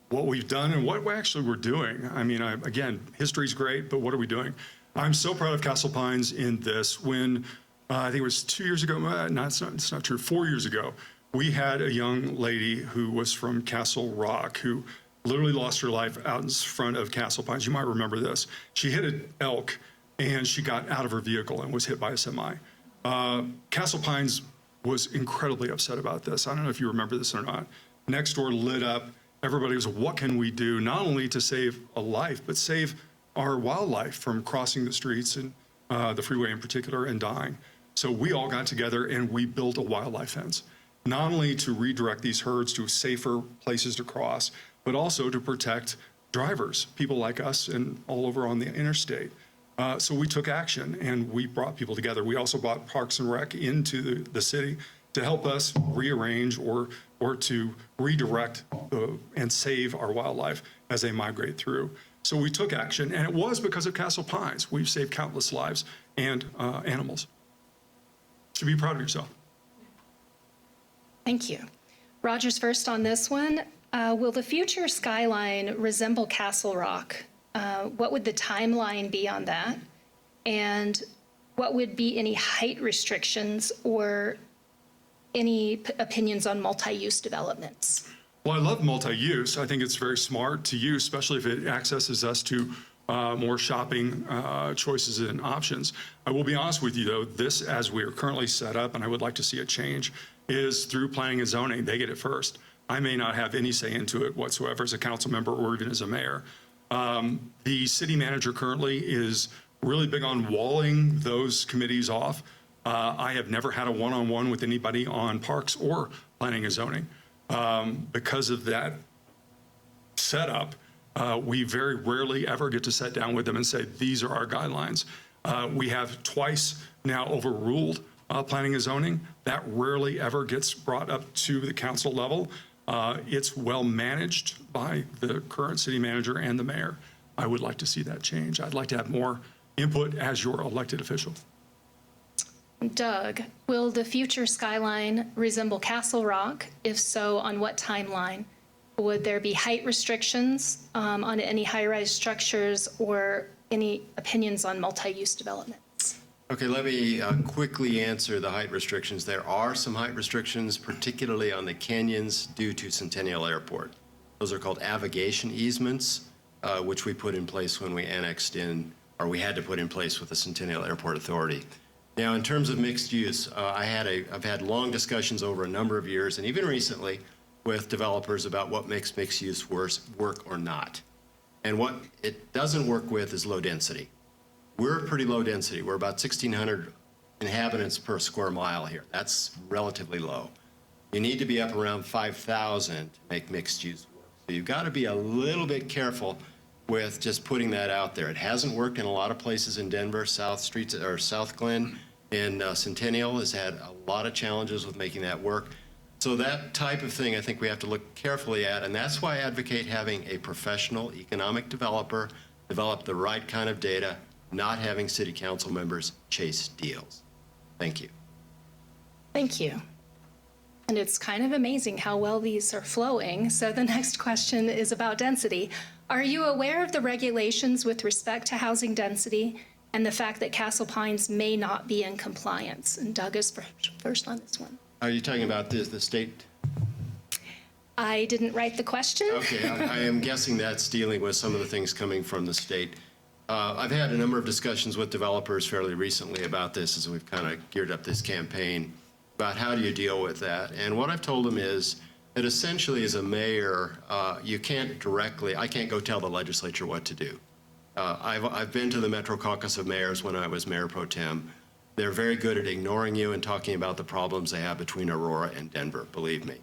Speaker 3: what we've done and what actually we're doing. I mean, again, history's great, but what are we doing? I'm so proud of Castle Pines in this. When I think it was 2 years ago, it's not true, 4 years ago, we had a young lady who was from Castle Rock who literally lost her life out in front of Castle Pines. You might remember this. She hit an elk and she got out of her vehicle and was hit by a semi. Castle Pines was incredibly upset about this. I don't know if you remember this or not. Next door lit up. Everybody was, what can we do, not only to save a life, but save our wildlife from crossing the streets and the freeway in particular and dying. So we all got together and we built a wildlife fence, not only to redirect these herds to safer places to cross, but also to protect drivers, people like us and all over on the interstate. So we took action and we brought people together. We also brought Parks and Rec into the city to help us rearrange or to redirect and save our wildlife as they migrate through. So we took action, and it was because of Castle Pines. We've saved countless lives and animals. You should be proud of yourself.
Speaker 1: Thank you. Roger's first on this one. Will the future skyline resemble Castle Rock? What would the timeline be on that? And what would be any height restrictions or any opinions on multi-use developments?
Speaker 3: Well, I love multi-use. I think it's very smart to use, especially if it accesses us to more shopping choices and options. I will be honest with you, though, this, as we are currently set up, and I would like to see it change, is through planning and zoning. They get it first. I may not have any say into it whatsoever as a council member or even as a mayor. The city manager currently is really big on walling those committees off. I have never had a one-on-one with anybody on parks or planning and zoning. Because of that setup, we very rarely ever get to sit down with them and say, these are our guidelines. We have twice now overruled planning and zoning. That rarely ever gets brought up to the council level. It's well managed by the current city manager and the mayor. I would like to see that change. I'd like to have more input as your elected official.
Speaker 1: Doug, will the future skyline resemble Castle Rock? If so, on what timeline? Would there be height restrictions on any high-rise structures or any opinions on multi-use developments?
Speaker 2: Okay, let me quickly answer the height restrictions. There are some height restrictions, particularly on the canyons due to Centennial Airport. Those are called avigation easements, which we put in place when we annexed in, or we had to put in place with the Centennial Airport Authority. Now, in terms of mixed use, I've had long discussions over a number of years, and even recently, with developers about what makes mixed use work or not. And what it doesn't work with is low density. We're pretty low density. We're about 1,600 inhabitants per square mile here. That's relatively low. You need to be up around 5,000 to make mixed use work. So you've got to be a little bit careful with just putting that out there. It hasn't worked in a lot of places in Denver. South Glen in Centennial has had a lot of challenges with making that work. So that type of thing I think we have to look carefully at, and that's why I advocate having a professional economic developer develop the right kind of data, not having city council members chase deals. Thank you.
Speaker 1: Thank you. and it's kind of amazing how well these are flowing. So the next question is about density. Are you aware of the regulations with respect to housing density and the fact that Castle Pines may not be in compliance? And Doug is first on this one.
Speaker 2: Are you talking about the state?
Speaker 1: I didn't write the question.
Speaker 2: Okay, I am guessing that's dealing with some of the things coming from the state. I've had a number of discussions with developers fairly recently about this as we've kind of geared up this campaign about how do you deal with that. And what I've told them is that essentially as a mayor, I can't go tell the legislature what to do. I've been to the Metro Caucus of Mayors when I was Mayor Pro Tem. They're very good at ignoring you and talking about the problems they have between Aurora and Denver, believe me.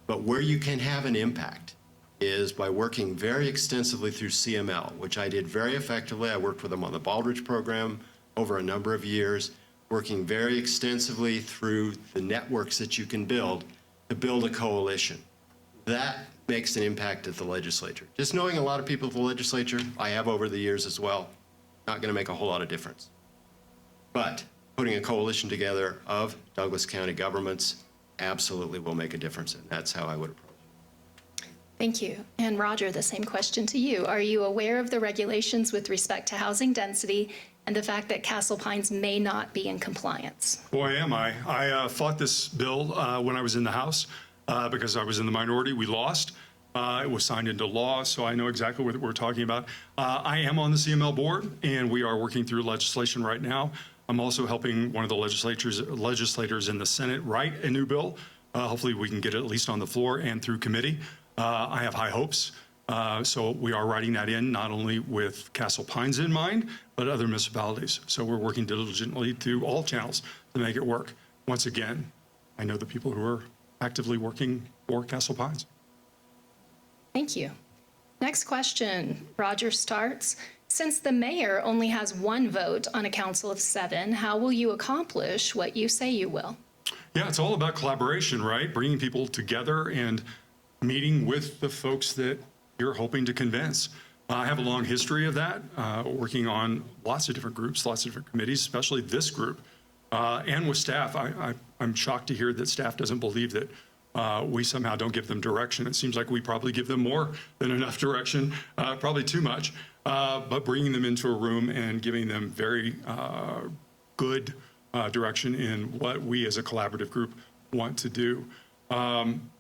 Speaker 2: But where you can have an impact is by working very extensively through CML, which I did very effectively. I worked with them on the Baldrige program over a number of years, working very extensively through the networks that you can build to build a coalition. That makes an impact at the legislature. Just knowing a lot of people at the legislature, I have over the years as well, not going to make a whole lot of difference. But putting a coalition together of Douglas County governments absolutely will make a difference, and that's how I would approach it.
Speaker 1: Thank you. And Roger, the same question to you. Are you aware of the regulations with respect to housing density and the fact that Castle Pines may not be in compliance?
Speaker 3: Boy, am I. I fought this bill when I was in the House because I was in the minority. We lost. It was signed into law, so I know exactly what we're talking about. I am on the CML board, and we are working through legislation right now. I'm also helping one of the legislators in the Senate write a new bill. Hopefully we can get it at least on the floor and through committee. I have high hopes. So we are writing that in, not only with Castle Pines in mind, but other municipalities. So we're working diligently through all channels to make it work. Once again, I know the people who are actively working for Castle Pines.
Speaker 1: Thank you. Next question, Roger starts. Since the mayor only has one vote on a council of 7, how will you accomplish what you say you will?
Speaker 3: Yeah, it's all about collaboration, right? Bringing people together and meeting with the folks that you're hoping to convince. I have a long history of that, working on lots of different groups, lots of different committees, especially this group, and with staff. I'm shocked to hear that staff doesn't believe that we somehow don't give them direction. It seems like we probably give them more than enough direction, probably too much, but bringing them into a room and giving them very good direction in what we as a collaborative group want to do.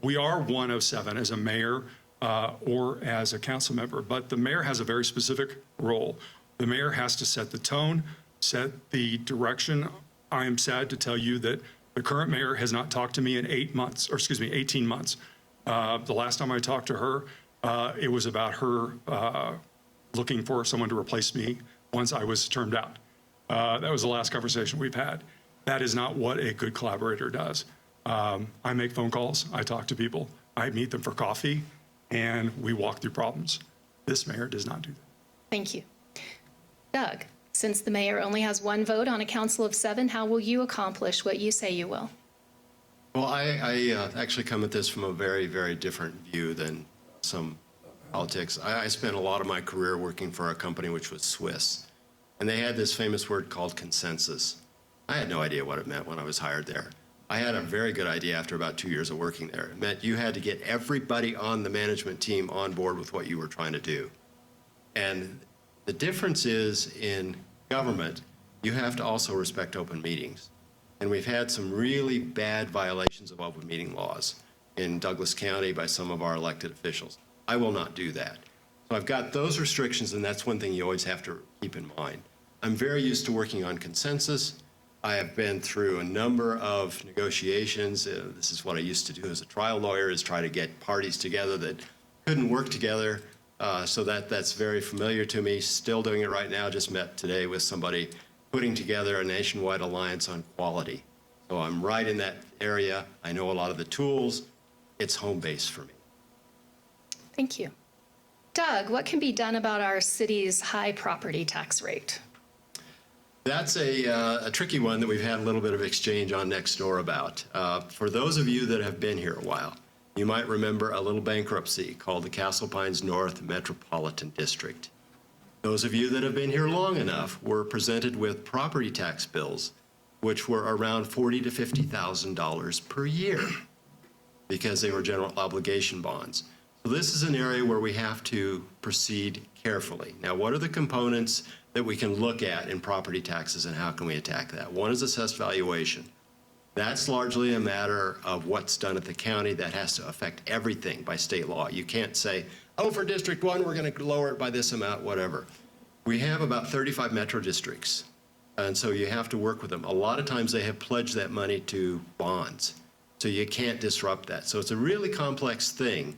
Speaker 3: We are one of 7 as a mayor or as a council member, but the mayor has a very specific role. The mayor has to set the tone, set the direction. I am sad to tell you that the current mayor has not talked to me in 18 months. The last time I talked to her, it was about her looking for someone to replace me once I was termed out. That was the last conversation we've had. That is not what a good collaborator does. I make phone calls, I talk to people, I meet them for coffee, and we walk through problems. This mayor does not do that.
Speaker 1: Thank you. Doug, since the mayor only has one vote on a council of 7, how will you accomplish what you say you will?
Speaker 2: Well, I actually come at this from a very, very different view than some politics. I spent a lot of my career working for a company which was Swiss, and they had this famous word called consensus. I had no idea what it meant when I was hired there. I had a very good idea after about 2 years of working there. It meant you had to get everybody on the management team on board with what you were trying to do. And the difference is in government, you have to also respect open meetings. And we've had some really bad violations of open meeting laws in Douglas County by some of our elected officials. I will not do that. So I've got those restrictions, and that's one thing you always have to keep in mind. I'm very used to working on consensus. I have been through a number of negotiations. This is what I used to do as a trial lawyer, is try to get parties together that couldn't work together. So that's very familiar to me. Still doing it right now. Just met today with somebody putting together a nationwide alliance on quality. So I'm right in that area. I know a lot of the tools. It's home base for me.
Speaker 1: Thank you. Doug, what can be done about our city's high property tax rate?
Speaker 2: That's a tricky one that we've had a little bit of exchange on next door about. For those of you that have been here a while, you might remember a little bankruptcy called the Castle Pines North Metropolitan District. Those of you that have been here long enough were presented with property tax bills, which were around $40,000 to $50,000 per year. because they were general obligation bonds. So this is an area where we have to proceed carefully. Now, what are the components that we can look at in property taxes, and how can we attack that? One is assessed valuation. That's largely a matter of what's done at the county. That has to affect everything by state law. You can't say, oh, for District 1, we're going to lower it by this amount, whatever. We have about 35 metro districts, and so you have to work with them. A lot of times they have pledged that money to bonds, so you can't disrupt that. So it's a really complex thing.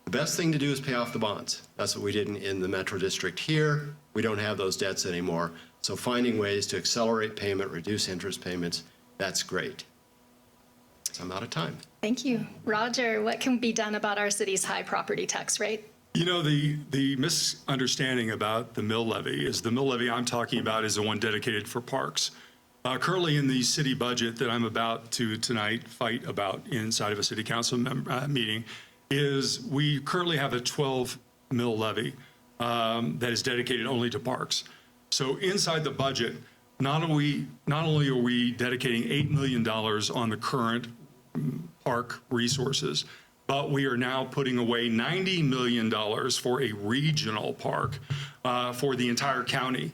Speaker 2: The best thing to do is pay off the bonds. That's what we did in the metro district here. We don't have those debts anymore. So finding ways to accelerate payment, reduce interest payments, that's great. So I'm out of time.
Speaker 1: Thank you. Roger, what can be done about our city's high property tax rate?
Speaker 3: You know, the misunderstanding about the mill levy is the mill levy I'm talking about is the one dedicated for parks. Currently in the city budget that I'm about to tonight fight about inside of a city council meeting is we currently have a 12 mill levy that is dedicated only to parks. So inside the budget, not only are we dedicating $8 million on the current park resources, but we are now putting away $90 million for a regional park for the entire county.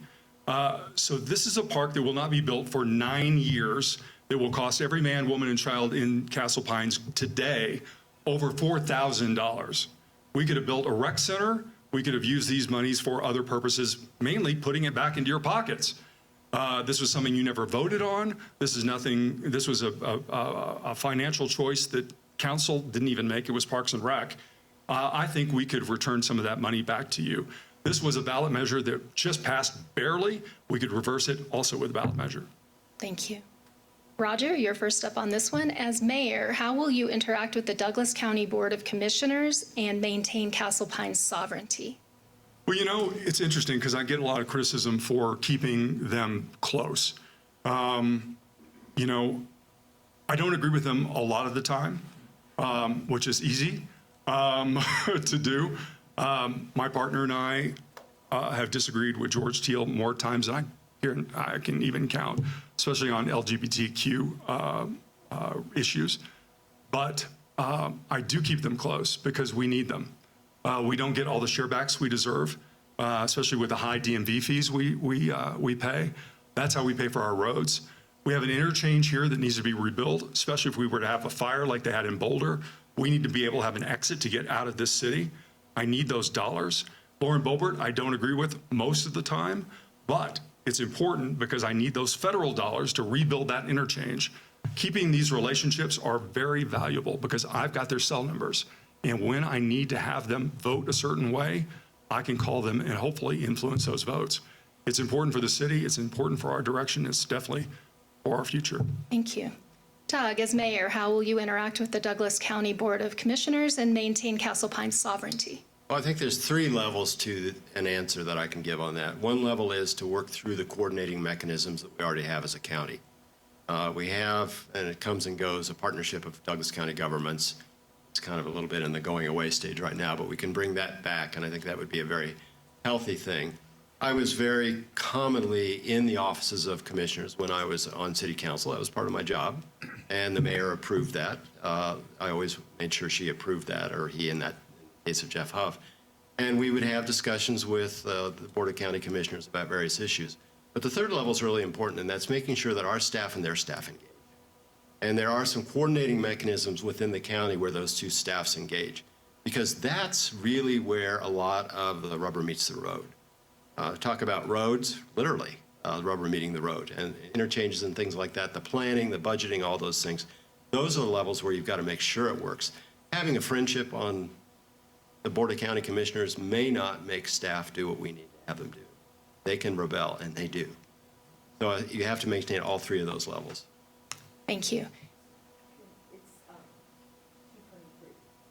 Speaker 3: So this is a park that will not be built for 9 years. It will cost every man, woman, and child in Castle Pines today over $4,000. We could have built a rec center. We could have used these monies for other purposes, mainly putting it back into your pockets. This was something you never voted on. This is nothing. This was a financial choice that council didn't even make. It was Parks and Rec. I think we could return some of that money back to you. This was a ballot measure that just passed barely. We could reverse it also with a ballot measure.
Speaker 1: Thank you. Roger, you're first up on this one. As mayor, how will you interact with the Douglas County Board of Commissioners and maintain Castle Pines sovereignty?
Speaker 3: Well, you know, it's interesting because I get a lot of criticism for keeping them close. You know, I don't agree with them a lot of the time, which is easy to do. My partner and I have disagreed with George Teal more times than I can even count, especially on LGBTQ issues. But I do keep them close because we need them. We don't get all the sharebacks we deserve, especially with the high DMV fees we pay. That's how we pay for our roads. We have an interchange here that needs to be rebuilt, especially if we were to have a fire like they had in Boulder. We need to be able to have an exit to get out of this city. I need those dollars. Lauren Boebert, I don't agree with most of the time, but it's important because I need those federal dollars to rebuild that interchange. Keeping these relationships are very valuable because I've got their cell numbers. And when I need to have them vote a certain way, I can call them and hopefully influence those votes. It's important for the city. It's important for our direction. It's definitely for our future.
Speaker 1: Thank you. Doug, as mayor, how will you interact with the Douglas County Board of Commissioners and maintain Castle Pines sovereignty?
Speaker 2: Well, I think there's 3 levels to an answer that I can give on that. One level is to work through the coordinating mechanisms that we already have as a county. We have, and it comes and goes, a partnership of Douglas County governments. It's kind of a little bit in the going away stage right now, but we can bring that back, and I think that would be a very healthy thing. I was very commonly in the offices of commissioners when I was on city council. That was part of my job, and the mayor approved that. I always made sure she approved that, or he in that case of Jeff Huff. And we would have discussions with the Board of County Commissioners about various issues. But the third level is really important, and that's making sure that our staff and their staff engage. And there are some coordinating mechanisms within the county where those 2 staffs engage, because that's really where a lot of the rubber meets the road. Talk about roads, literally, rubber meeting the road, and interchanges and things like that, the planning, the budgeting, all those things. Those are the levels where you've got to make sure it works. Having a friendship on the Board of County Commissioners may not make staff do what we need to have them do. They can rebel, and they do. So you have to maintain all 3 of those levels.
Speaker 1: Thank you.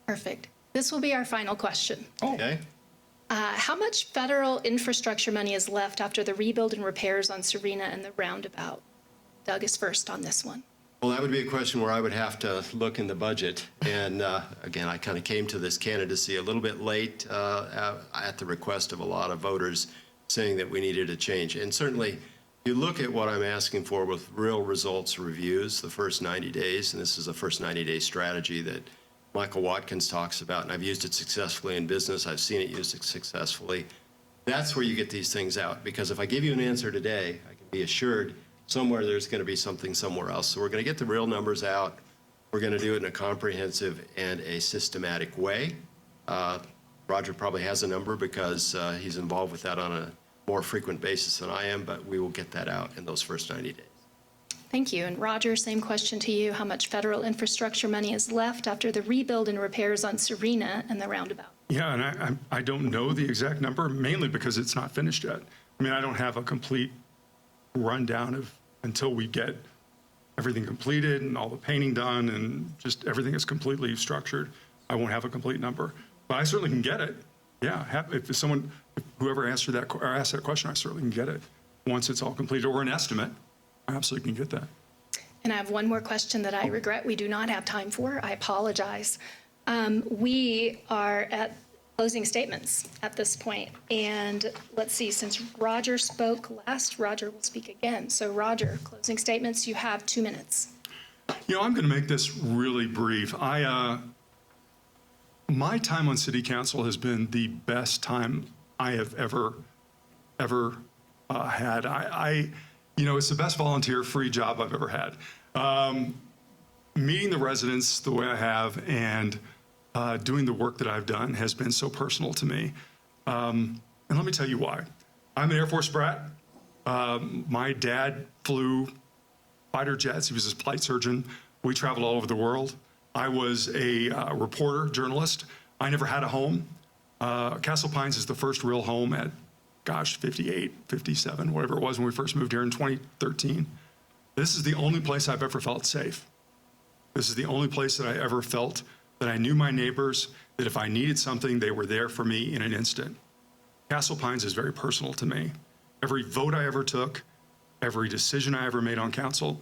Speaker 1: Perfect. This will be our final question.
Speaker 2: Okay?
Speaker 1: How much federal infrastructure money is left after the rebuild and repairs on Serena and the roundabout? Doug is first on this one.
Speaker 2: Well, that would be a question where I would have to look in the budget. And again, I kind of came to this candidacy a little bit late at the request of a lot of voters saying that we needed a change. And certainly, you look at what I'm asking for with real results reviews the first 90 days, and this is the first 90-day strategy that Michael Watkins talks about, and I've used it successfully in business. I've seen it used successfully. That's where you get these things out, because if I give you an answer today, I can be assured somewhere there's going to be something somewhere else. So we're going to get the real numbers out. We're going to do it in a comprehensive and a systematic way. Roger probably has a number because he's involved with that on a more frequent basis than I am, but we will get that out in those first 90 days.
Speaker 1: Thank you. And Roger, same question to you. How much federal infrastructure money is left after the rebuild and repairs on Serena and the roundabout?
Speaker 3: Yeah, and I don't know the exact number, mainly because it's not finished yet. I mean, I don't have a complete rundown of until we get everything completed and all the painting done and just everything is completely structured. I won't have a complete number, but I certainly can get it. Yeah, if someone, whoever answered that or asked that question, I certainly can get it once it's all completed, or an estimate. I absolutely can get that.
Speaker 1: And I have one more question that I regret we do not have time for. I apologize. We are at closing statements at this point. And let's see, since Roger spoke last, Roger will speak again. So Roger, closing statements, you have 2 minutes.
Speaker 3: You know, I'm going to make this really brief. My time on city council has been the best time I have ever had. You know, it's the best volunteer-free job I've ever had. Meeting the residents the way I have and doing the work that I've done has been so personal to me. And let me tell you why. I'm an Air Force brat. My dad flew fighter jets. He was a flight surgeon. We traveled all over the world. I was a reporter, journalist. I never had a home. Castle Pines is the first real home at, 58, 57, whatever it was when we first moved here in 2013. This is the only place I've ever felt safe. This is the only place that I ever felt that I knew my neighbors, that if I needed something, they were there for me in an instant. Castle Pines is very personal to me. Every vote I ever took, every decision I ever made on council,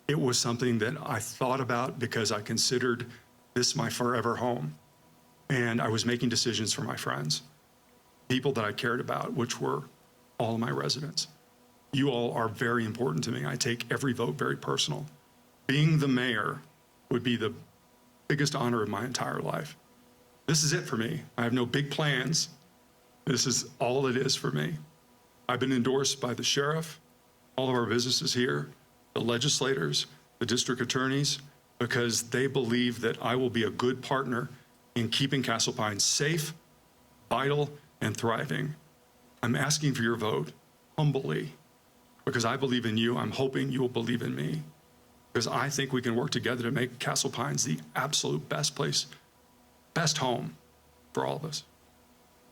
Speaker 3: it was something that I thought about because I considered this my forever home. And I was making decisions for my friends, people that I cared about, which were all of my residents. You all are very important to me. I take every vote very personal. Being the mayor would be the biggest honor of my entire life. This is it for me. I have no big plans. This is all it is for me. I've been endorsed by the sheriff, all of our businesses here, the legislators, the district attorneys, because they believe that I will be a good partner in keeping Castle Pines safe, vital, and thriving. I'm asking for your vote humbly because I believe in you. I'm hoping you will believe in me because I think we can work together to make Castle Pines the absolute best place, best home for all of us.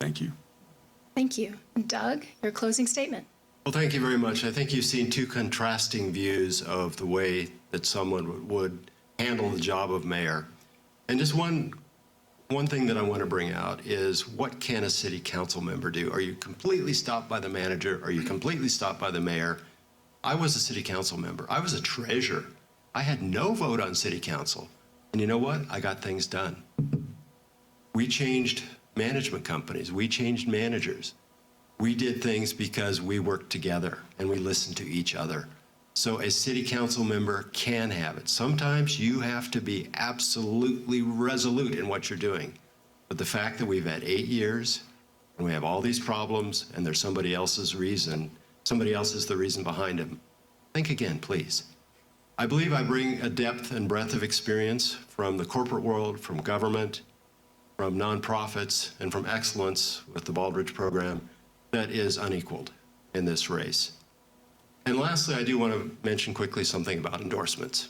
Speaker 3: Thank you.
Speaker 1: Thank you. And Doug, your closing statement.
Speaker 2: Well, thank you very much. I think you've seen two contrasting views of the way that someone would handle the job of mayor. And just one thing that I want to bring out is, what can a city council member do? Are you completely stopped by the manager? Are you completely stopped by the mayor? I was a city council member. I was a treasurer. I had no vote on city council. And you know what? I got things done. We changed management companies. We changed managers. We did things because we worked together and we listened to each other. So a city council member can have it. Sometimes you have to be absolutely resolute in what you're doing. But the fact that we've had 8 years and we have all these problems and there's somebody else's reason, somebody else is the reason behind them, think again, please. I believe I bring a depth and breadth of experience from the corporate world, from government, from nonprofits, and from excellence with the Baldrige program that is unequaled in this race. And lastly, I do want to mention quickly something about endorsements.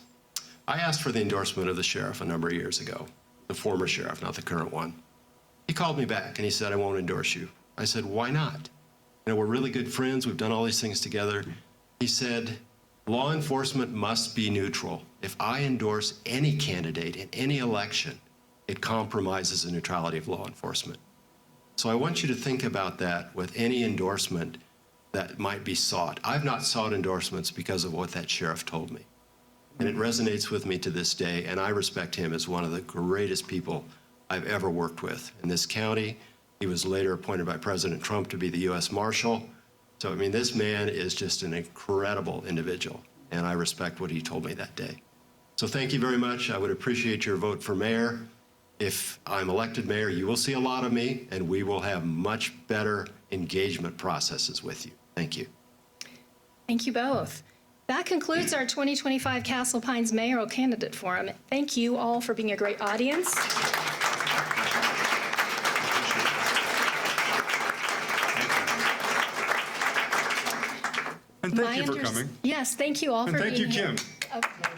Speaker 2: I asked for the endorsement of the sheriff a number of years ago, the former sheriff, not the current one. He called me back and he said, I won't endorse you. I said, why not? You know, we're really good friends. We've done all these things together. He said, law enforcement must be neutral. If I endorse any candidate in any election, it compromises the neutrality of law enforcement. So I want you to think about that with any endorsement that might be sought. I've not sought endorsements because of what that sheriff told me. And it resonates with me to this day, and I respect him as one of the greatest people I've ever worked with in this county. He was later appointed by President Trump to be the U.S. Marshal. So, I mean, this man is just an incredible individual, and I respect what he told me that day. So thank you very much. I would appreciate your vote for mayor. if I'm elected mayor, you will see a lot of me, and we will have much better engagement processes with you. Thank you.
Speaker 1: Thank you both. That concludes our 2025 Castle Pines Mayoral Candidate Forum. Thank you all for being a great audience.
Speaker 3: And thank you for coming.
Speaker 1: Yes, thank you all
Speaker 3: And
Speaker 1: for
Speaker 3: thank
Speaker 1: being
Speaker 3: you,
Speaker 1: here.
Speaker 3: Kim.
Speaker 1: Okay.